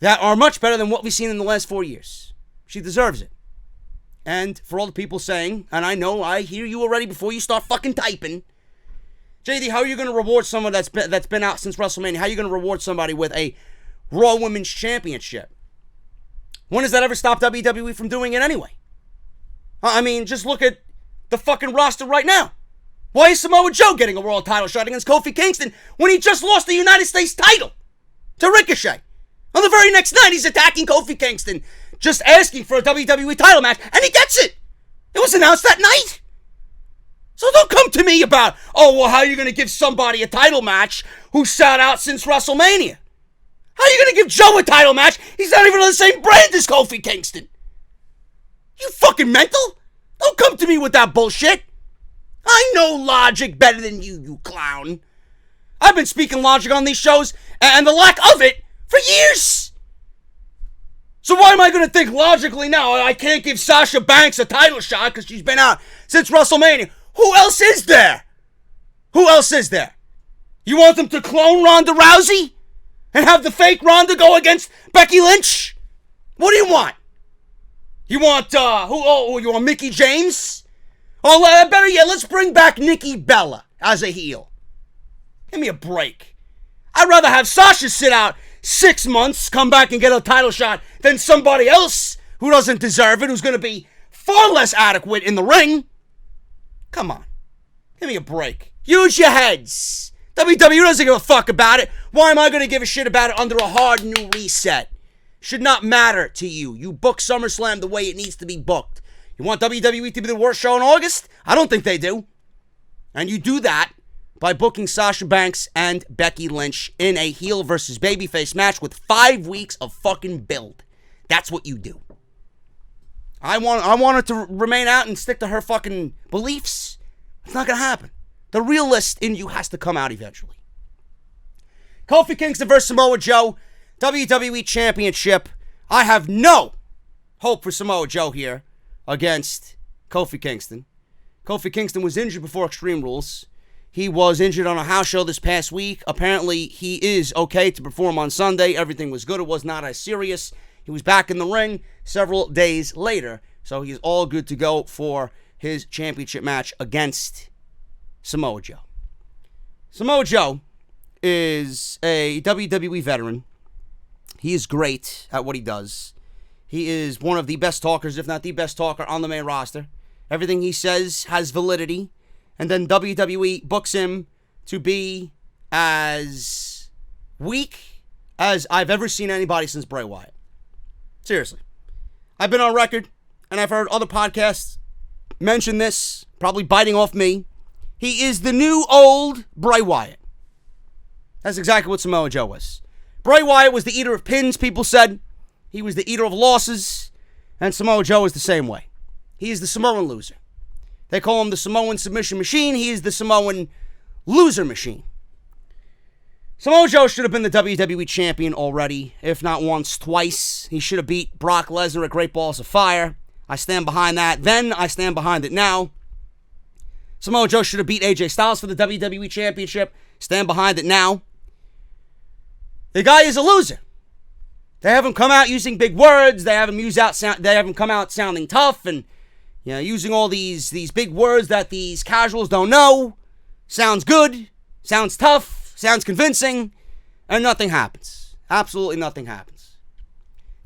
that are much better than what we've seen in the last 4 years. She deserves it. And for all the people saying, and I know I hear you already before you start fucking typing, JD, how are you going to reward someone that's been out since WrestleMania? How are you going to reward somebody with a Raw Women's Championship? When has that ever stopped WWE from doing it anyway? I mean, just look at the fucking roster right now. Why is Samoa Joe getting a world title shot against Kofi Kingston when he just lost the United States title to Ricochet? On the very next night, he's attacking Kofi Kingston, just asking for a WWE title match, and he gets it. It was announced that night. So don't come to me about, oh, well, how are you going to give somebody a title match who sat out since WrestleMania? How are you going to give Joe a title match? He's not even on the same brand as Kofi Kingston. You fucking mental? Don't come to me with that bullshit. I know logic better than you, you clown. I've been speaking logic on these shows and the lack of it for years. So why am I going to think logically now I can't give Sasha Banks a title shot because she's been out since WrestleMania? Who else is there? Who else is there? You want them to clone Ronda Rousey? And have the fake Ronda go against Becky Lynch? What do you want? You want, you want Mickie James? Oh, better yet, let's bring back Nikki Bella as a heel. Give me a break. I'd rather have Sasha sit out 6 months, come back and get a title shot than somebody else who doesn't deserve it, who's going to be far less adequate in the ring. Come on. Give me a break. Use your heads. WWE doesn't give a fuck about it. Why am I going to give a shit about it under a hard new reset? Should not matter to you. You book SummerSlam the way it needs to be booked. You want WWE to be the worst show in August? I don't think they do. And you do that by booking Sasha Banks and Becky Lynch in a heel versus babyface match with 5 weeks of fucking build. That's what you do. I want her to remain out and stick to her fucking beliefs. It's not going to happen. The realist in you has to come out eventually. Kofi Kingston versus Samoa Joe, WWE Championship. I have no hope for Samoa Joe here against Kofi Kingston. Kofi Kingston was injured before Extreme Rules. He was injured on a house show this past week. Apparently, he is okay to perform on Sunday. Everything was good. It was not as serious. He was back in the ring several days later, so he's all good to go for his championship match against Samoa Joe. Samoa Joe is a WWE veteran. He is great at what he does. He is one of the best talkers, if not the best talker on the main roster. Everything he says has validity. And then WWE books him to be as weak as I've ever seen anybody since Bray Wyatt. Seriously. I've been on record, and I've heard other podcasts mention this, probably biting off me. He is the new old Bray Wyatt. That's exactly what Samoa Joe was. Bray Wyatt was the eater of pins, people said. He was the eater of losses, and Samoa Joe is the same way. He is the Samoan loser. They call him the Samoan submission machine. He is the Samoan loser machine. Samoa Joe should have been the WWE champion already, if not once, twice. He should have beat Brock Lesnar at Great Balls of Fire. I stand behind that. Then I stand behind it now. Samoa Joe should have beat AJ Styles for the WWE Championship. Stand behind it now. The guy is a loser. They have him come out using big words. They have him come out sounding tough and using all these big words that these casuals don't know. Sounds good. Sounds tough. Sounds convincing, and nothing happens. Absolutely nothing happens.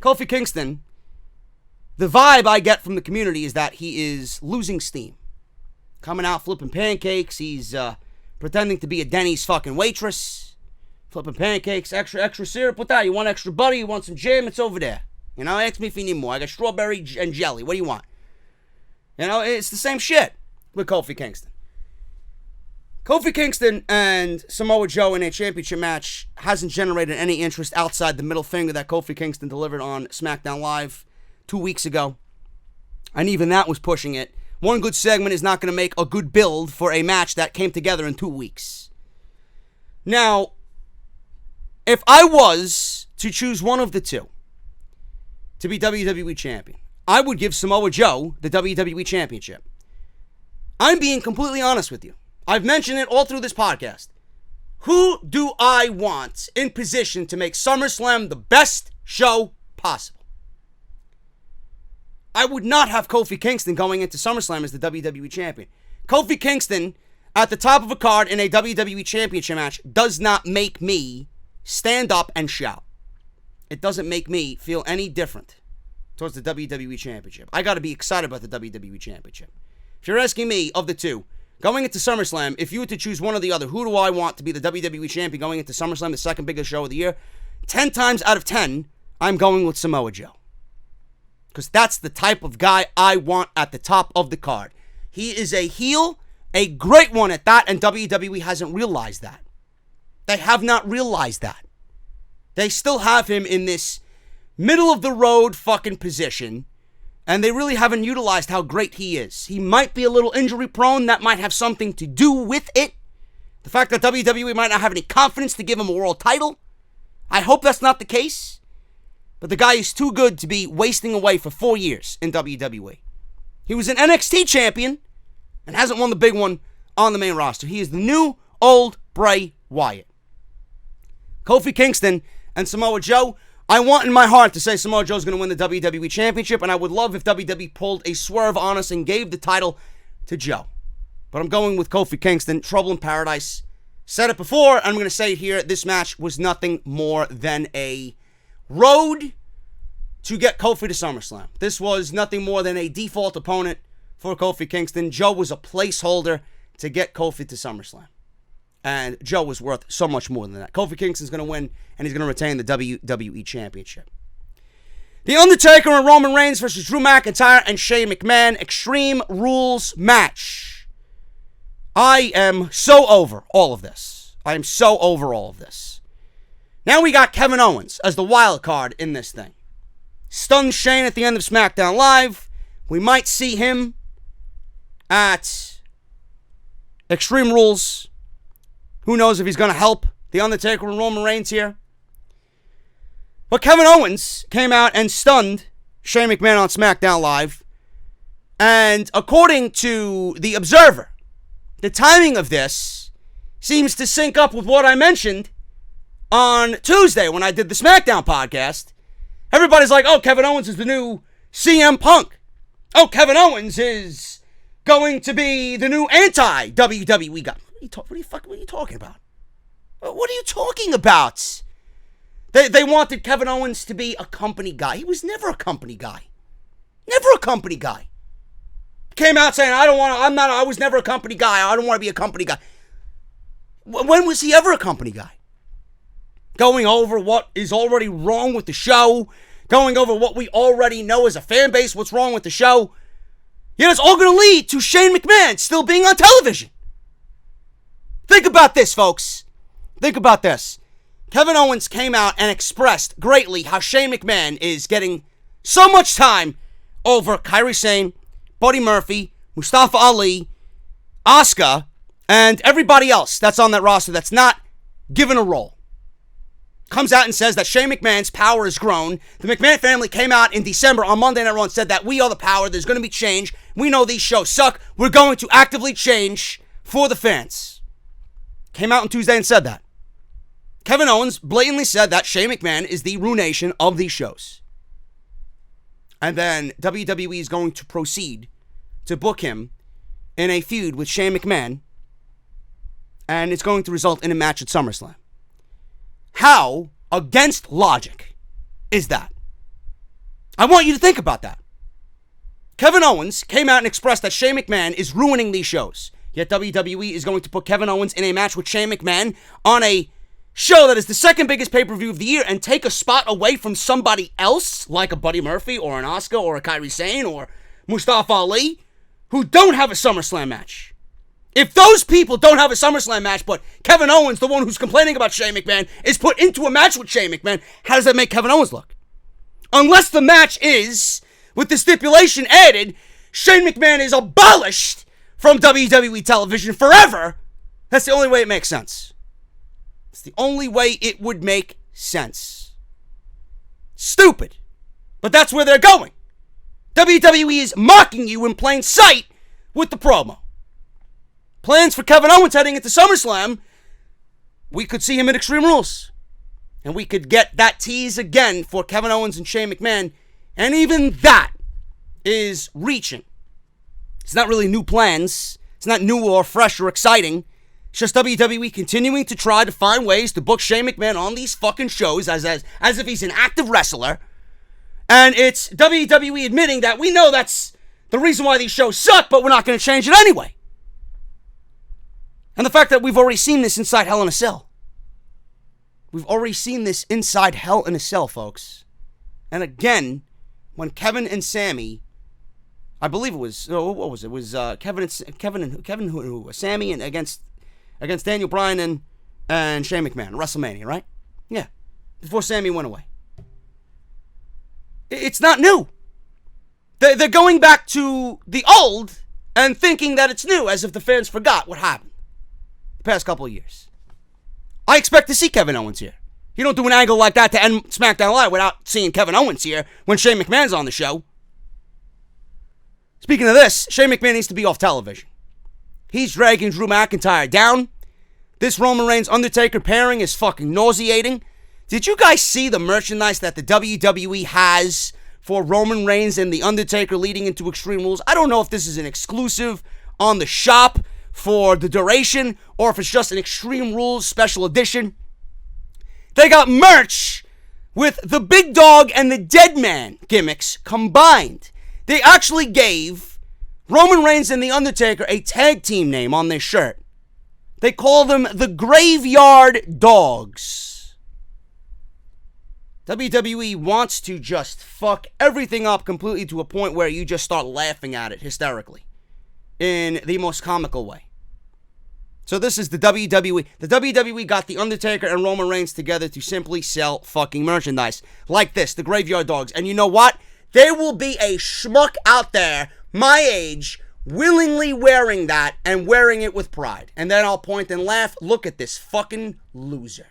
Kofi Kingston, the vibe I get from the community is that he is losing steam. Coming out flipping pancakes. He's pretending to be a Denny's fucking waitress. Flipping pancakes, extra syrup with that. You want extra butter? You want some jam? It's over there. Ask me if you need more. I got strawberry and jelly. What do you want? It's the same shit with Kofi Kingston. Kofi Kingston and Samoa Joe in a championship match hasn't generated any interest outside the middle finger that Kofi Kingston delivered on SmackDown Live 2 weeks ago. And even that was pushing it. One good segment is not going to make a good build for a match that came together in 2 weeks. Now, if I was to choose one of the two to be WWE champion, I would give Samoa Joe the WWE championship. I'm being completely honest with you. I've mentioned it all through this podcast. Who do I want in position to make SummerSlam the best show possible? I would not have Kofi Kingston going into SummerSlam as the WWE champion. Kofi Kingston at the top of a card in a WWE championship match does not make me stand up and shout. It doesn't make me feel any different towards the WWE championship. I got to be excited about the WWE championship. If you're asking me, of the two, going into SummerSlam, if you were to choose one or the other, who do I want to be the WWE champion going into SummerSlam, the second biggest show of the year? 10 times out of 10, I'm going with Samoa Joe. Because that's the type of guy I want at the top of the card. He is a heel, a great one at that, and WWE hasn't realized that. They have not realized that. They still have him in this middle-of-the-road fucking position, and they really haven't utilized how great he is. He might be a little injury-prone. That might have something to do with it. The fact that WWE might not have any confidence to give him a world title. I hope that's not the case. But the guy is too good to be wasting away for 4 years in WWE. He was an NXT champion and hasn't won the big one on the main roster. He is the new old Bray Wyatt. Kofi Kingston and Samoa Joe, I want in my heart to say Samoa Joe's going to win the WWE Championship, and I would love if WWE pulled a swerve on us and gave the title to Joe. But I'm going with Kofi Kingston, Trouble in Paradise. Said it before, and I'm going to say it here. This match was nothing more than a road to get Kofi to SummerSlam. This was nothing more than a default opponent for Kofi Kingston. Joe was a placeholder to get Kofi to SummerSlam. And Joe was worth so much more than that. Kofi Kingston's going to win, and he's going to retain the WWE Championship. The Undertaker and Roman Reigns versus Drew McIntyre and Shane McMahon Extreme Rules match. I am so over all of this. I am so over all of this. Now we got Kevin Owens as the wild card in this thing. Stunned Shane at the end of SmackDown Live. We might see him at Extreme Rules. Who knows if he's going to help The Undertaker and Roman Reigns here. But Kevin Owens came out and stunned Shane McMahon on SmackDown Live. And according to The Observer, the timing of this seems to sync up with what I mentioned on Tuesday when I did the SmackDown podcast. Everybody's like, oh, Kevin Owens is the new CM Punk. Oh, Kevin Owens is going to be the new anti-WWE guy. What are you talking about? What are you talking about? They wanted Kevin Owens to be a company guy. He was never a company guy. Never a company guy. Came out saying, I was never a company guy. I don't want to be a company guy. When was he ever a company guy? Going over what is already wrong with the show. Going over what we already know as a fan base, what's wrong with the show. Yet it's all going to lead to Shane McMahon still being on television. Think about this, folks. Think about this. Kevin Owens came out and expressed greatly how Shane McMahon is getting so much time over Kairi Sane, Buddy Murphy, Mustafa Ali, Asuka, and everybody else that's on that roster that's not given a role. comes out and says that Shane McMahon's power has grown. The McMahon family came out in December on Monday Night Raw and said that we are the power. There's going to be change. We know these shows suck. We're going to actively change for the fans. Came out on Tuesday and said that. Kevin Owens blatantly said that Shane McMahon is the ruination of these shows. And then WWE is going to proceed to book him in a feud with Shane McMahon. And it's going to result in a match at SummerSlam. How against logic is that? I want you to think about that. Kevin Owens came out and expressed that Shane McMahon is ruining these shows. Yet WWE is going to put Kevin Owens in a match with Shane McMahon on a show that is the second biggest pay-per-view of the year and take a spot away from somebody else, like a Buddy Murphy or an Asuka or a Kairi Sane or Mustafa Ali, who don't have a SummerSlam match. If those people don't have a SummerSlam match, but Kevin Owens, the one who's complaining about Shane McMahon, is put into a match with Shane McMahon, how does that make Kevin Owens look? Unless the match is, with the stipulation added, Shane McMahon is abolished from WWE television forever, that's the only way it makes sense. It's the only way it would make sense. Stupid. But that's where they're going. WWE is mocking you in plain sight with the promo. Plans for Kevin Owens heading into SummerSlam, we could see him in Extreme Rules. And we could get that tease again for Kevin Owens and Shane McMahon. And even that is reaching. It's not really new plans. It's not new or fresh or exciting. It's just WWE continuing to try to find ways to book Shane McMahon on these fucking shows as if he's an active wrestler. And it's WWE admitting that we know that's the reason why these shows suck, but we're not going to change it anyway. And the fact that we've already seen this inside Hell in a Cell. We've already seen this inside Hell in a Cell, folks. And again, when Kevin and Sammy, I believe it was, what was it? It was Kevin who Sammy and against Daniel Bryan and Shane McMahon, WrestleMania, right? Yeah, before Sammy went away. It's not new. They're going back to the old and thinking that it's new, as if the fans forgot what happened the past couple of years. I expect to see Kevin Owens here. You don't do an angle like that to end SmackDown Live without seeing Kevin Owens here when Shane McMahon's on the show. Speaking of this, Shane McMahon needs to be off television. He's dragging Drew McIntyre down. This Roman Reigns Undertaker pairing is fucking nauseating. Did you guys see the merchandise that the WWE has for Roman Reigns and The Undertaker leading into Extreme Rules? I don't know if this is an exclusive on the shop for the duration or if it's just an Extreme Rules special edition. They got merch with the Big Dog and the Dead Man gimmicks combined. They actually gave Roman Reigns and The Undertaker a tag team name on their shirt. They call them the Graveyard Dogs. WWE wants to just fuck everything up completely to a point where you just start laughing at it hysterically in the most comical way. So this is the WWE. The WWE got The Undertaker and Roman Reigns together to simply sell fucking merchandise like this, the Graveyard Dogs. And you know what? There will be a schmuck out there, my age, willingly wearing that and wearing it with pride. And then I'll point and laugh. Look at this fucking loser.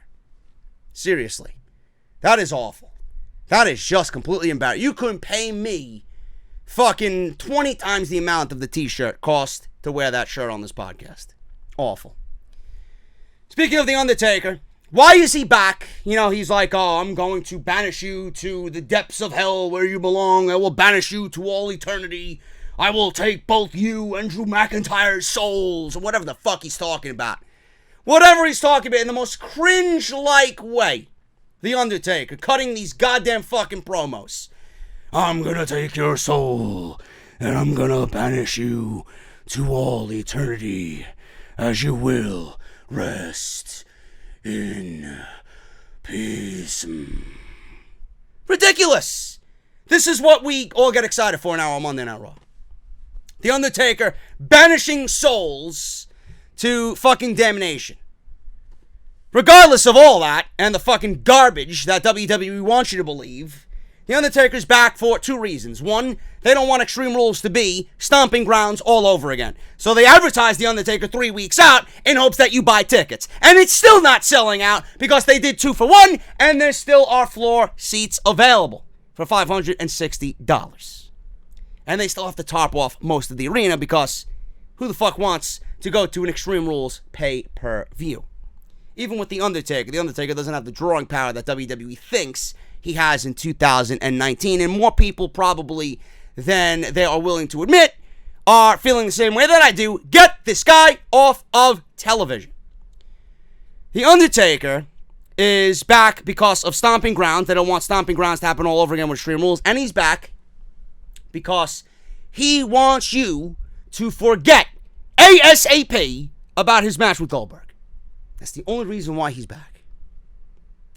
Seriously. That is awful. That is just completely embarrassing. You couldn't pay me fucking 20 times the amount of the t-shirt cost to wear that shirt on this podcast. Awful. Speaking of The Undertaker, why is he back? You know, he's like, oh, I'm going to banish you to the depths of hell where you belong. I will banish you to all eternity. I will take both you and Drew McIntyre's souls, or whatever the fuck he's talking about. Whatever he's talking about in the most cringe-like way. The Undertaker, cutting these goddamn fucking promos. I'm gonna take your soul, and I'm gonna banish you to all eternity, as you will rest in peace. Ridiculous! This is what we all get excited for now on Monday Night Raw. The Undertaker banishing souls to fucking damnation. Regardless of all that, and the fucking garbage that WWE wants you to believe, The Undertaker's back for two reasons. One, they don't want Extreme Rules to be stomping grounds all over again. So they advertise The Undertaker 3 weeks out in hopes that you buy tickets. And it's still not selling out because they did 2 for 1 and there still are floor seats available for $560. And they still have to tarp off most of the arena because who the fuck wants to go to an Extreme Rules pay-per-view? Even with The Undertaker doesn't have the drawing power that WWE thinks he has in 2019, and more people probably than they are willing to admit are feeling the same way that I do. Get this guy off of television. The Undertaker is back because of Stomping Grounds. They don't want Stomping Grounds to happen all over again with Extreme Rules, and he's back because he wants you to forget ASAP about his match with Goldberg. That's the only reason why he's back.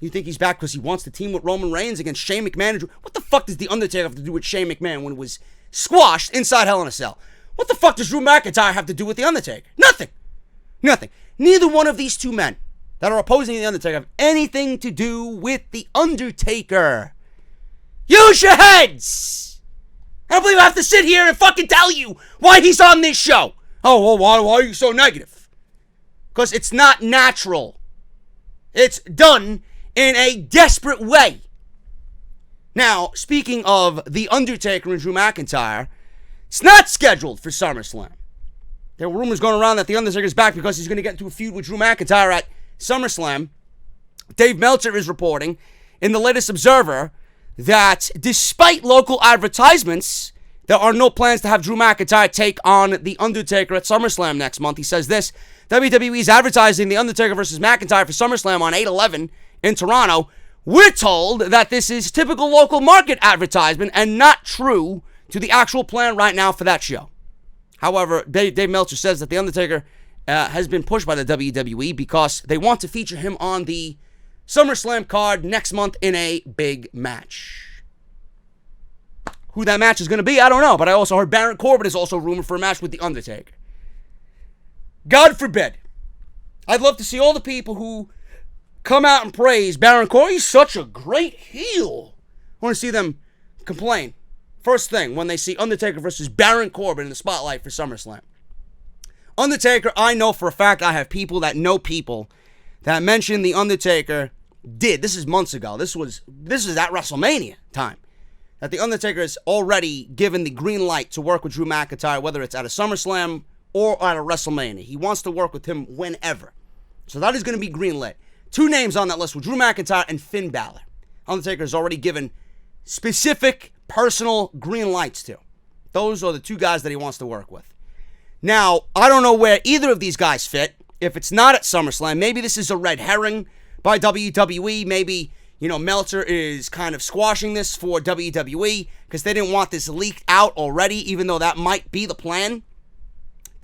You think he's back because he wants to team with Roman Reigns against Shane McMahon? What the fuck does The Undertaker have to do with Shane McMahon when it was squashed inside Hell in a Cell? What the fuck does Drew McIntyre have to do with The Undertaker? Nothing. Nothing. Neither one of these two men that are opposing The Undertaker have anything to do with The Undertaker. Use your heads! I don't believe I have to sit here and fucking tell you why he's on this show. Oh, well, why are you so negative? Because it's not natural. It's done in a desperate way. Now, speaking of The Undertaker and Drew McIntyre, it's not scheduled for SummerSlam. There were rumors going around that The Undertaker's back because he's going to get into a feud with Drew McIntyre at SummerSlam. Dave Meltzer is reporting in the latest Observer that despite local advertisements, there are no plans to have Drew McIntyre take on The Undertaker at SummerSlam next month. He says this: WWE is advertising The Undertaker versus McIntyre for SummerSlam on 8/11 in Toronto. We're told that this is typical local market advertisement and not true to the actual plan right now for that show. However, Dave Meltzer says that The Undertaker has been pushed by the WWE because they want to feature him on the SummerSlam card next month in a big match. Who that match is going to be, I don't know, but I also heard Baron Corbin is also rumored for a match with The Undertaker. God forbid. I'd love to see all the people who come out and praise Baron Corbin. He's such a great heel. I want to see them complain. First thing, when they see Undertaker versus Baron Corbin in the spotlight for SummerSlam. Undertaker, I know for a fact, I have people that know people that mentioned The Undertaker did. This is months ago. This is at WrestleMania time. That The Undertaker has already given the green light to work with Drew McIntyre, whether it's at a SummerSlam or at a WrestleMania. He wants to work with him whenever. So that is going to be green lit. Two names on that list were Drew McIntyre and Finn Balor. Undertaker has already given specific personal green lights to. Those are the two guys that he wants to work with. Now, I don't know where either of these guys fit. If it's not at SummerSlam, maybe this is a red herring by WWE. Maybe, Meltzer is kind of squashing this for WWE because they didn't want this leaked out already, even though that might be the plan.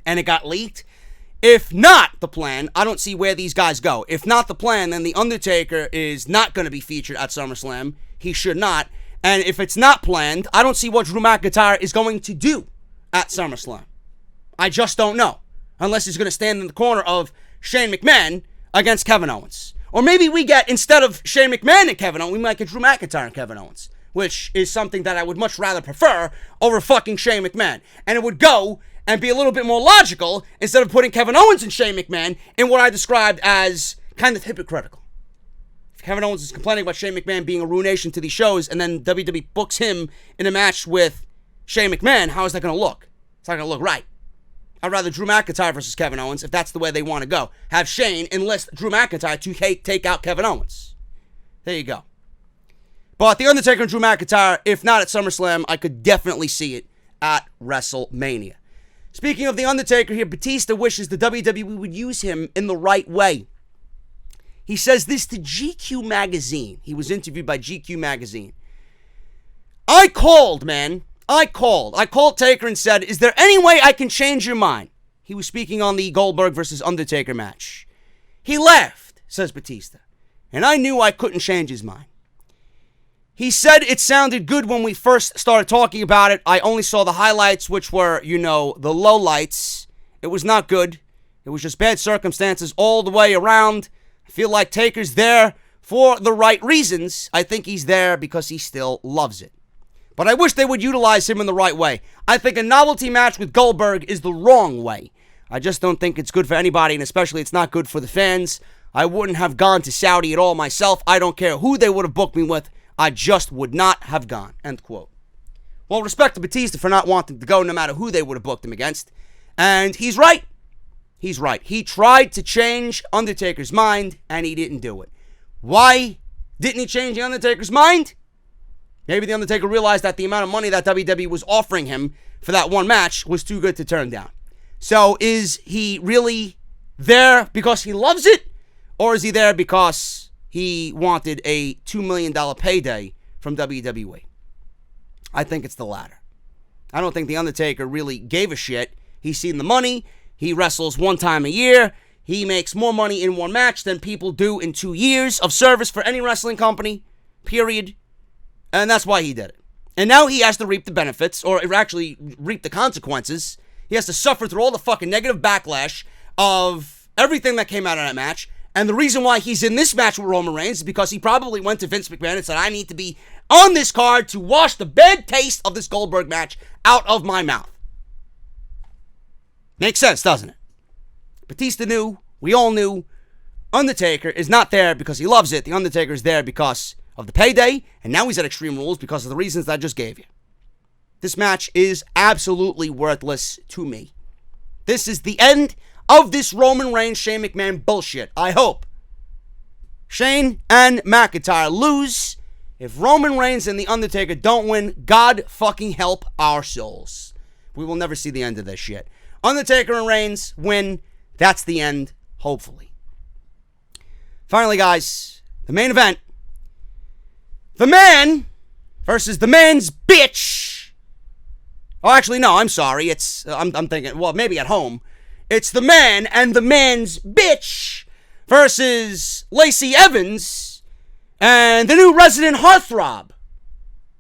And it got leaked. If not the plan, I don't see where these guys go. If not the plan, then The Undertaker is not going to be featured at SummerSlam. He should not. And if it's not planned, I don't see what Drew McIntyre is going to do at SummerSlam. I just don't know. Unless he's going to stand in the corner of Shane McMahon against Kevin Owens. Or maybe we get, instead of Shane McMahon and Kevin Owens, we might get Drew McIntyre and Kevin Owens. Which is something that I would much rather prefer over fucking Shane McMahon. And it would go and be a little bit more logical instead of putting Kevin Owens and Shane McMahon in what I described as kind of hypocritical. If Kevin Owens is complaining about Shane McMahon being a ruination to these shows and then WWE books him in a match with Shane McMahon, how is that going to look? It's not going to look right. I'd rather Drew McIntyre versus Kevin Owens if that's the way they want to go. Have Shane enlist Drew McIntyre to take out Kevin Owens. There you go. But The Undertaker and Drew McIntyre, if not at SummerSlam, I could definitely see it at WrestleMania. Speaking of The Undertaker here, Batista wishes the WWE would use him in the right way. He says this to GQ magazine. He was interviewed by GQ magazine. I called Taker and said, is there any way I can change your mind? He was speaking on the Goldberg versus Undertaker match. He laughed, says Batista, and I knew I couldn't change his mind. He said it sounded good when we first started talking about it. I only saw the highlights, which were, the lowlights. It was not good. It was just bad circumstances all the way around. I feel like Taker's there for the right reasons. I think he's there because he still loves it. But I wish they would utilize him in the right way. I think a novelty match with Goldberg is the wrong way. I just don't think it's good for anybody, and especially it's not good for the fans. I wouldn't have gone to Saudi at all myself. I don't care who they would have booked me with. I just would not have gone. End quote. Well, respect to Batista for not wanting to go no matter who they would have booked him against. And he's right. He's right. He tried to change Undertaker's mind, and he didn't do it. Why didn't he change the Undertaker's mind? Maybe the Undertaker realized that the amount of money that WWE was offering him for that one match was too good to turn down. So is he really there because he loves it? Or is he there because he wanted a $2 million payday from WWE? I think it's the latter. I don't think the Undertaker really gave a shit. He's seen the money. He wrestles one time a year. He makes more money in one match than people do in 2 years of service for any wrestling company, period. And that's why he did it. And now he has to reap the benefits, or actually reap the consequences. He has to suffer through all the fucking negative backlash of everything that came out of that match. And the reason why he's in this match with Roman Reigns is because he probably went to Vince McMahon and said, I need to be on this card to wash the bad taste of this Goldberg match out of my mouth. Makes sense, doesn't it? Batista knew, we all knew, Undertaker is not there because he loves it. The Undertaker is there because of the payday, and now he's at Extreme Rules because of the reasons that I just gave you. This match is absolutely worthless to me. This is the end of this Roman Reigns, Shane McMahon bullshit. I hope Shane and McIntyre lose. If Roman Reigns and The Undertaker don't win, God fucking help our souls. We will never see the end of this shit. Undertaker and Reigns win. That's the end, hopefully. Finally, guys, the main event. The man versus the man's bitch. Oh, actually, no, I'm sorry. I'm thinking, well, maybe at home. It's the man and the man's bitch versus Lacey Evans and the new resident heartthrob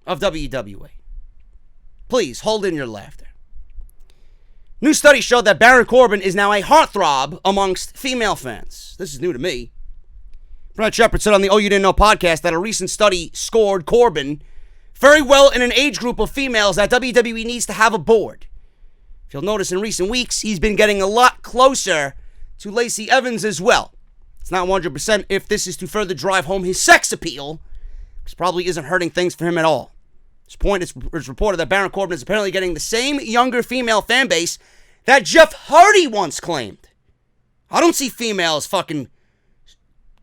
of WWE. Please, hold in your laughter. New study showed that Baron Corbin is now a heartthrob amongst female fans. This is new to me. Brad Shepard said on the Oh You Didn't Know podcast that a recent study scored Corbin very well in an age group of females that WWE needs to have aboard. If you'll notice in recent weeks, he's been getting a lot closer to Lacey Evans as well. It's not 100% if this is to further drive home his sex appeal, which probably isn't hurting things for him at all. At this point, it's reported that Baron Corbin is apparently getting the same younger female fan base that Jeff Hardy once claimed. I don't see females fucking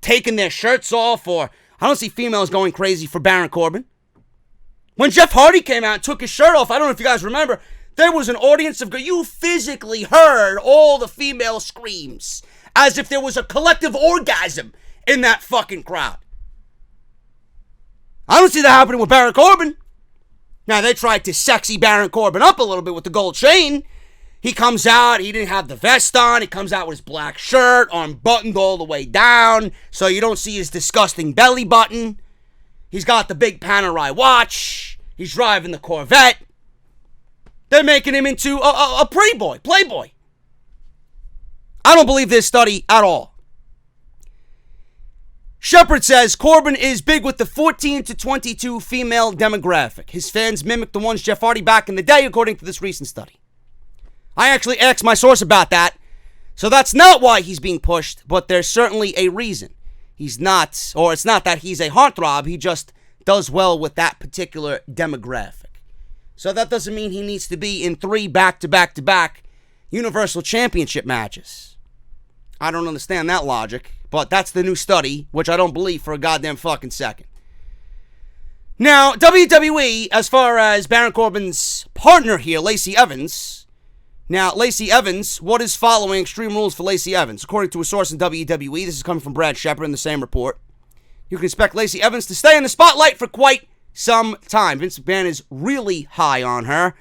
taking their shirts off, or I don't see females going crazy for Baron Corbin. When Jeff Hardy came out and took his shirt off, I don't know if you guys remember, there was an audience of, you physically heard all the female screams as if there was a collective orgasm in that fucking crowd. I don't see that happening with Baron Corbin. Now, they tried to sexy Baron Corbin up a little bit with the gold chain. He comes out, he didn't have the vest on, he comes out with his black shirt unbuttoned all the way down, so you don't see his disgusting belly button. He's got the big Panerai watch. He's driving the Corvette. They're making him into a playboy. I don't believe this study at all. Shepard says Corbin is big with the 14 to 22 female demographic. His fans mimic the ones Jeff Hardy back in the day, according to this recent study. I actually asked my source about that, so that's not why he's being pushed, but there's certainly a reason. He's not, or it's not that he's a heartthrob, he just does well with that particular demographic. So that doesn't mean he needs to be in 3 back-to-back-to-back Universal Championship matches. I don't understand that logic, but that's the new study, which I don't believe for a goddamn fucking second. Now, WWE, as far as Baron Corbin's partner here, Lacey Evans. Now, Lacey Evans, what is following Extreme Rules for Lacey Evans? According to a source in WWE, this is coming from Brad Shepard in the same report. You can expect Lacey Evans to stay in the spotlight for quite some time. Vince McMahon is really high on her,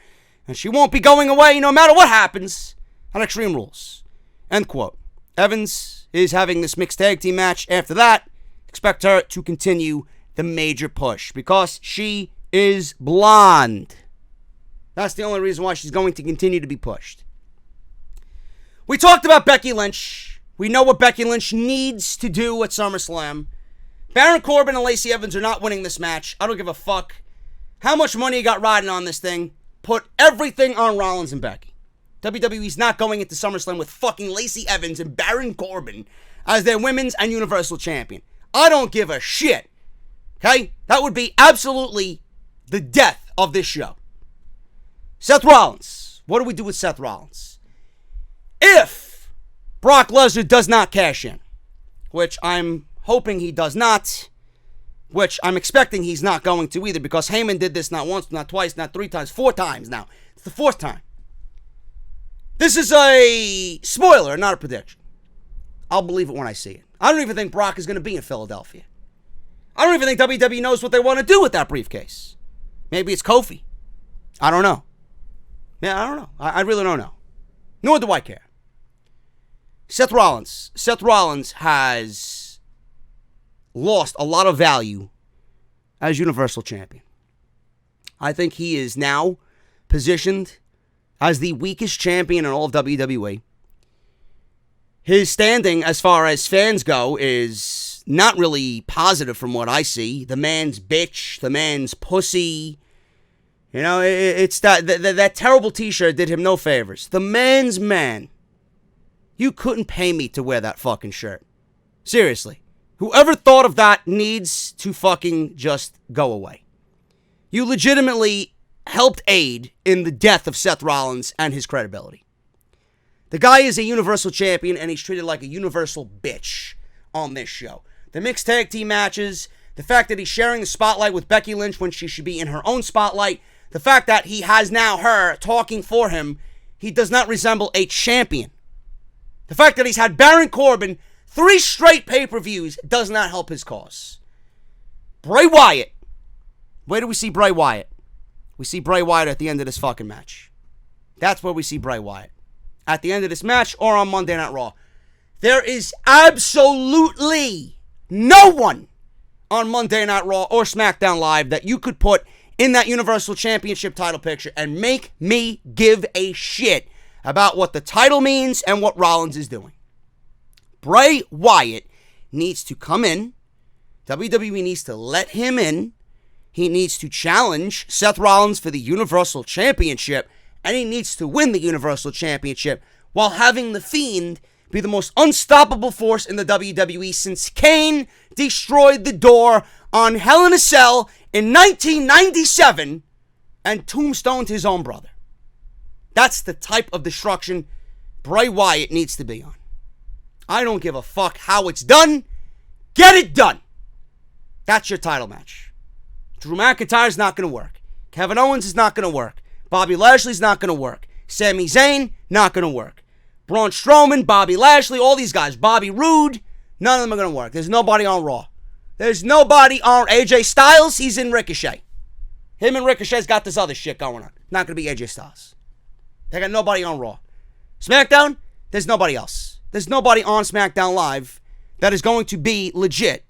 and she won't be going away no matter what happens on Extreme Rules. End quote. Evans is having this mixed tag team match. After that, expect her to continue the major push because she is blonde. That's the only reason why she's going to continue to be pushed. We talked about Becky Lynch. We know what Becky Lynch needs to do at SummerSlam. Baron Corbin and Lacey Evans are not winning this match. I don't give a fuck how much money you got riding on this thing. Put everything on Rollins and Becky. WWE's not going into SummerSlam with fucking Lacey Evans and Baron Corbin as their women's and universal champion. I don't give a shit. Okay? That would be absolutely the death of this show. Seth Rollins. What do we do with Seth Rollins? If Brock Lesnar does not cash in, which I'm hoping he does not, which I'm expecting he's not going to either, because Heyman did this not once, not twice, not 3 times, 4 times now. It's the 4th time. This is a spoiler, not a prediction. I'll believe it when I see it. I don't even think Brock is going to be in Philadelphia. I don't even think WWE knows what they want to do with that briefcase. Maybe it's Kofi. I don't know. Yeah, I don't know. I really don't know. Nor do I care. Seth Rollins. Seth Rollins has lost a lot of value as Universal Champion. I think he is now positioned as the weakest champion in all of WWE. His standing, as far as fans go, is not really positive from what I see. The man's bitch, the man's pussy. You know, it's that terrible t-shirt did him no favors. The man's man. You couldn't pay me to wear that fucking shirt. Seriously. Whoever thought of that needs to fucking just go away. You legitimately helped aid in the death of Seth Rollins and his credibility. The guy is a Universal Champion, and he's treated like a Universal bitch on this show. The mixed tag team matches, the fact that he's sharing the spotlight with Becky Lynch when she should be in her own spotlight, the fact that he has now her talking for him, he does not resemble a champion. The fact that he's had Baron Corbin 3 straight pay-per-views does not help his cause. Bray Wyatt. Where do we see Bray Wyatt? We see Bray Wyatt at the end of this fucking match. That's where we see Bray Wyatt. At the end of this match or on Monday Night Raw. There is absolutely no one on Monday Night Raw or SmackDown Live that you could put in that Universal Championship title picture and make me give a shit about what the title means and what Rollins is doing. Bray Wyatt needs to come in. WWE needs to let him in. He needs to challenge Seth Rollins for the Universal Championship, and he needs to win the Universal Championship while having The Fiend be the most unstoppable force in the WWE since Kane destroyed the door on Hell in a Cell in 1997 and tombstoned his own brother. That's the type of destruction Bray Wyatt needs to be on. I don't give a fuck how it's done. Get it done. That's your title match. Drew McIntyre's not going to work. Kevin Owens is not going to work. Bobby Lashley's not going to work. Sami Zayn, not going to work. Braun Strowman, Bobby Lashley, all these guys. Bobby Roode, none of them are going to work. There's nobody on Raw. There's nobody on AJ Styles. He's in Ricochet. Him and Ricochet's got this other shit going on. Not going to be AJ Styles. They got nobody on Raw. SmackDown, there's nobody else. There's nobody on SmackDown Live that is going to be legit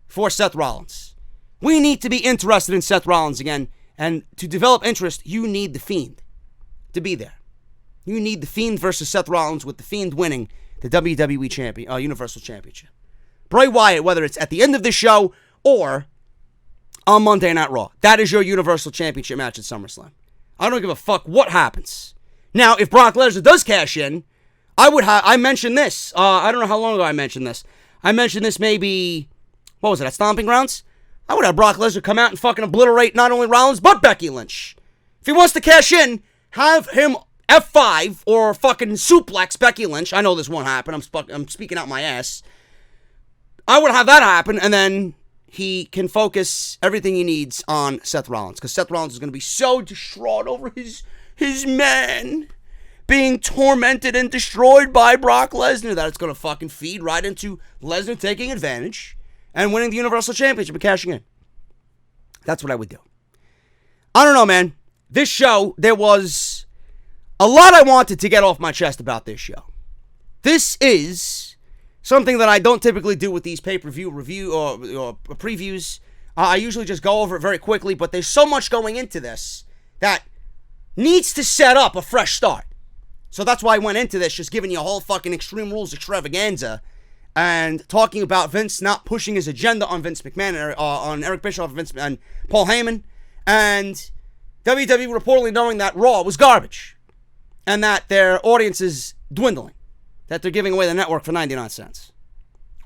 for Seth Rollins. We need to be interested in Seth Rollins again. And to develop interest, you need The Fiend to be there. You need The Fiend versus Seth Rollins, with The Fiend winning the WWE Universal Championship. Bray Wyatt, whether it's at the end of the show or on Monday Night Raw, that is your Universal Championship match at SummerSlam. I don't give a fuck what happens. Now, if Brock Lesnar does cash in, I mentioned this. I don't know how long ago I mentioned this. I mentioned this maybe, what was it, at Stomping Grounds? I would have Brock Lesnar come out and fucking obliterate not only Rollins, but Becky Lynch. If he wants to cash in, have him F5 or fucking suplex Becky Lynch. I know this won't happen. I'm speaking out my ass. I would have that happen, and then he can focus everything he needs on Seth Rollins. Because Seth Rollins is going to be so distraught over his man being tormented and destroyed by Brock Lesnar that it's going to fucking feed right into Lesnar taking advantage and winning the Universal Championship and cashing in. That's what I would do. I don't know, man. This show, there was a lot I wanted to get off my chest about this show. This is something that I don't typically do with these pay-per-view review or previews. I usually just go over it very quickly, but there's so much going into this that needs to set up a fresh start. So that's why I went into this, just giving you a whole fucking Extreme Rules extravaganza and talking about Vince not pushing his agenda on Vince McMahon, on Eric Bischoff, and Paul Heyman, and WWE reportedly knowing that Raw was garbage, and that their audience is dwindling, that they're giving away the network for 99 cents.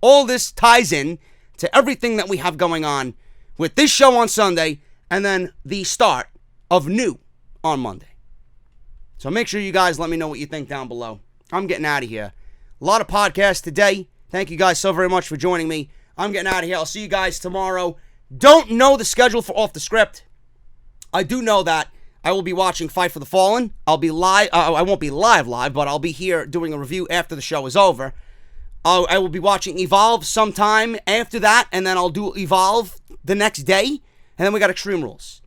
All this ties in to everything that we have going on with this show on Sunday, and then the start of New on Monday. So make sure you guys let me know what you think down below. I'm getting out of here. A lot of podcasts today. Thank you guys so very much for joining me. I'm getting out of here. I'll see you guys tomorrow. Don't know the schedule for Off the Script. I do know that I will be watching Fight for the Fallen. I'll be live. I won't be live, but I'll be here doing a review after the show is over. I will be watching Evolve sometime after that, and then I'll do Evolve the next day, and then we got Extreme Rules.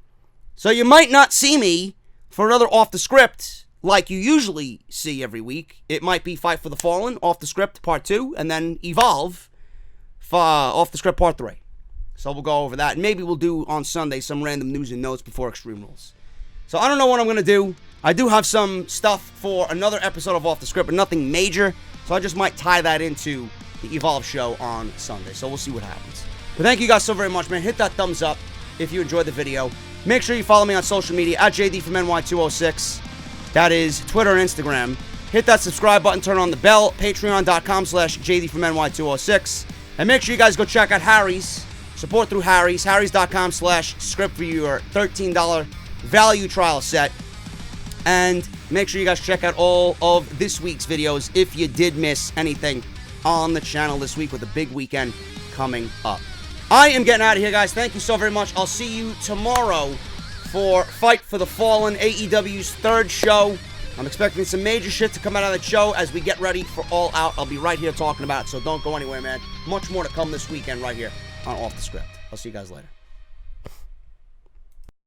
So you might not see me for another Off the Script like you usually see every week. It might be Fight for the Fallen, Off the Script Part 2, and then Evolve, Off the Script Part 3. So we'll go over that. And maybe we'll do on Sunday some random news and notes before Extreme Rules. So I don't know what I'm going to do. I do have some stuff for another episode of Off the Script, but nothing major. So I just might tie that into the Evolve show on Sunday. So we'll see what happens. But thank you guys so very much, man. Hit that thumbs up if you enjoyed the video. Make sure you follow me on social media at JD from NY206. That is Twitter and Instagram. Hit that subscribe button, turn on the bell, patreon.com/JD from NY206. And make sure you guys go check out Harry's. Support through Harry's. Harry's.com/script for your $13 value trial set. And make sure you guys check out all of this week's videos if you did miss anything on the channel this week with a big weekend coming up. I am getting out of here, guys. Thank you so very much. I'll see you tomorrow for Fight for the Fallen, AEW's third show. I'm expecting some major shit to come out of the show as we get ready for All Out. I'll be right here talking about it, so don't go anywhere, man. Much more to come this weekend right here on Off the Script. I'll see you guys later.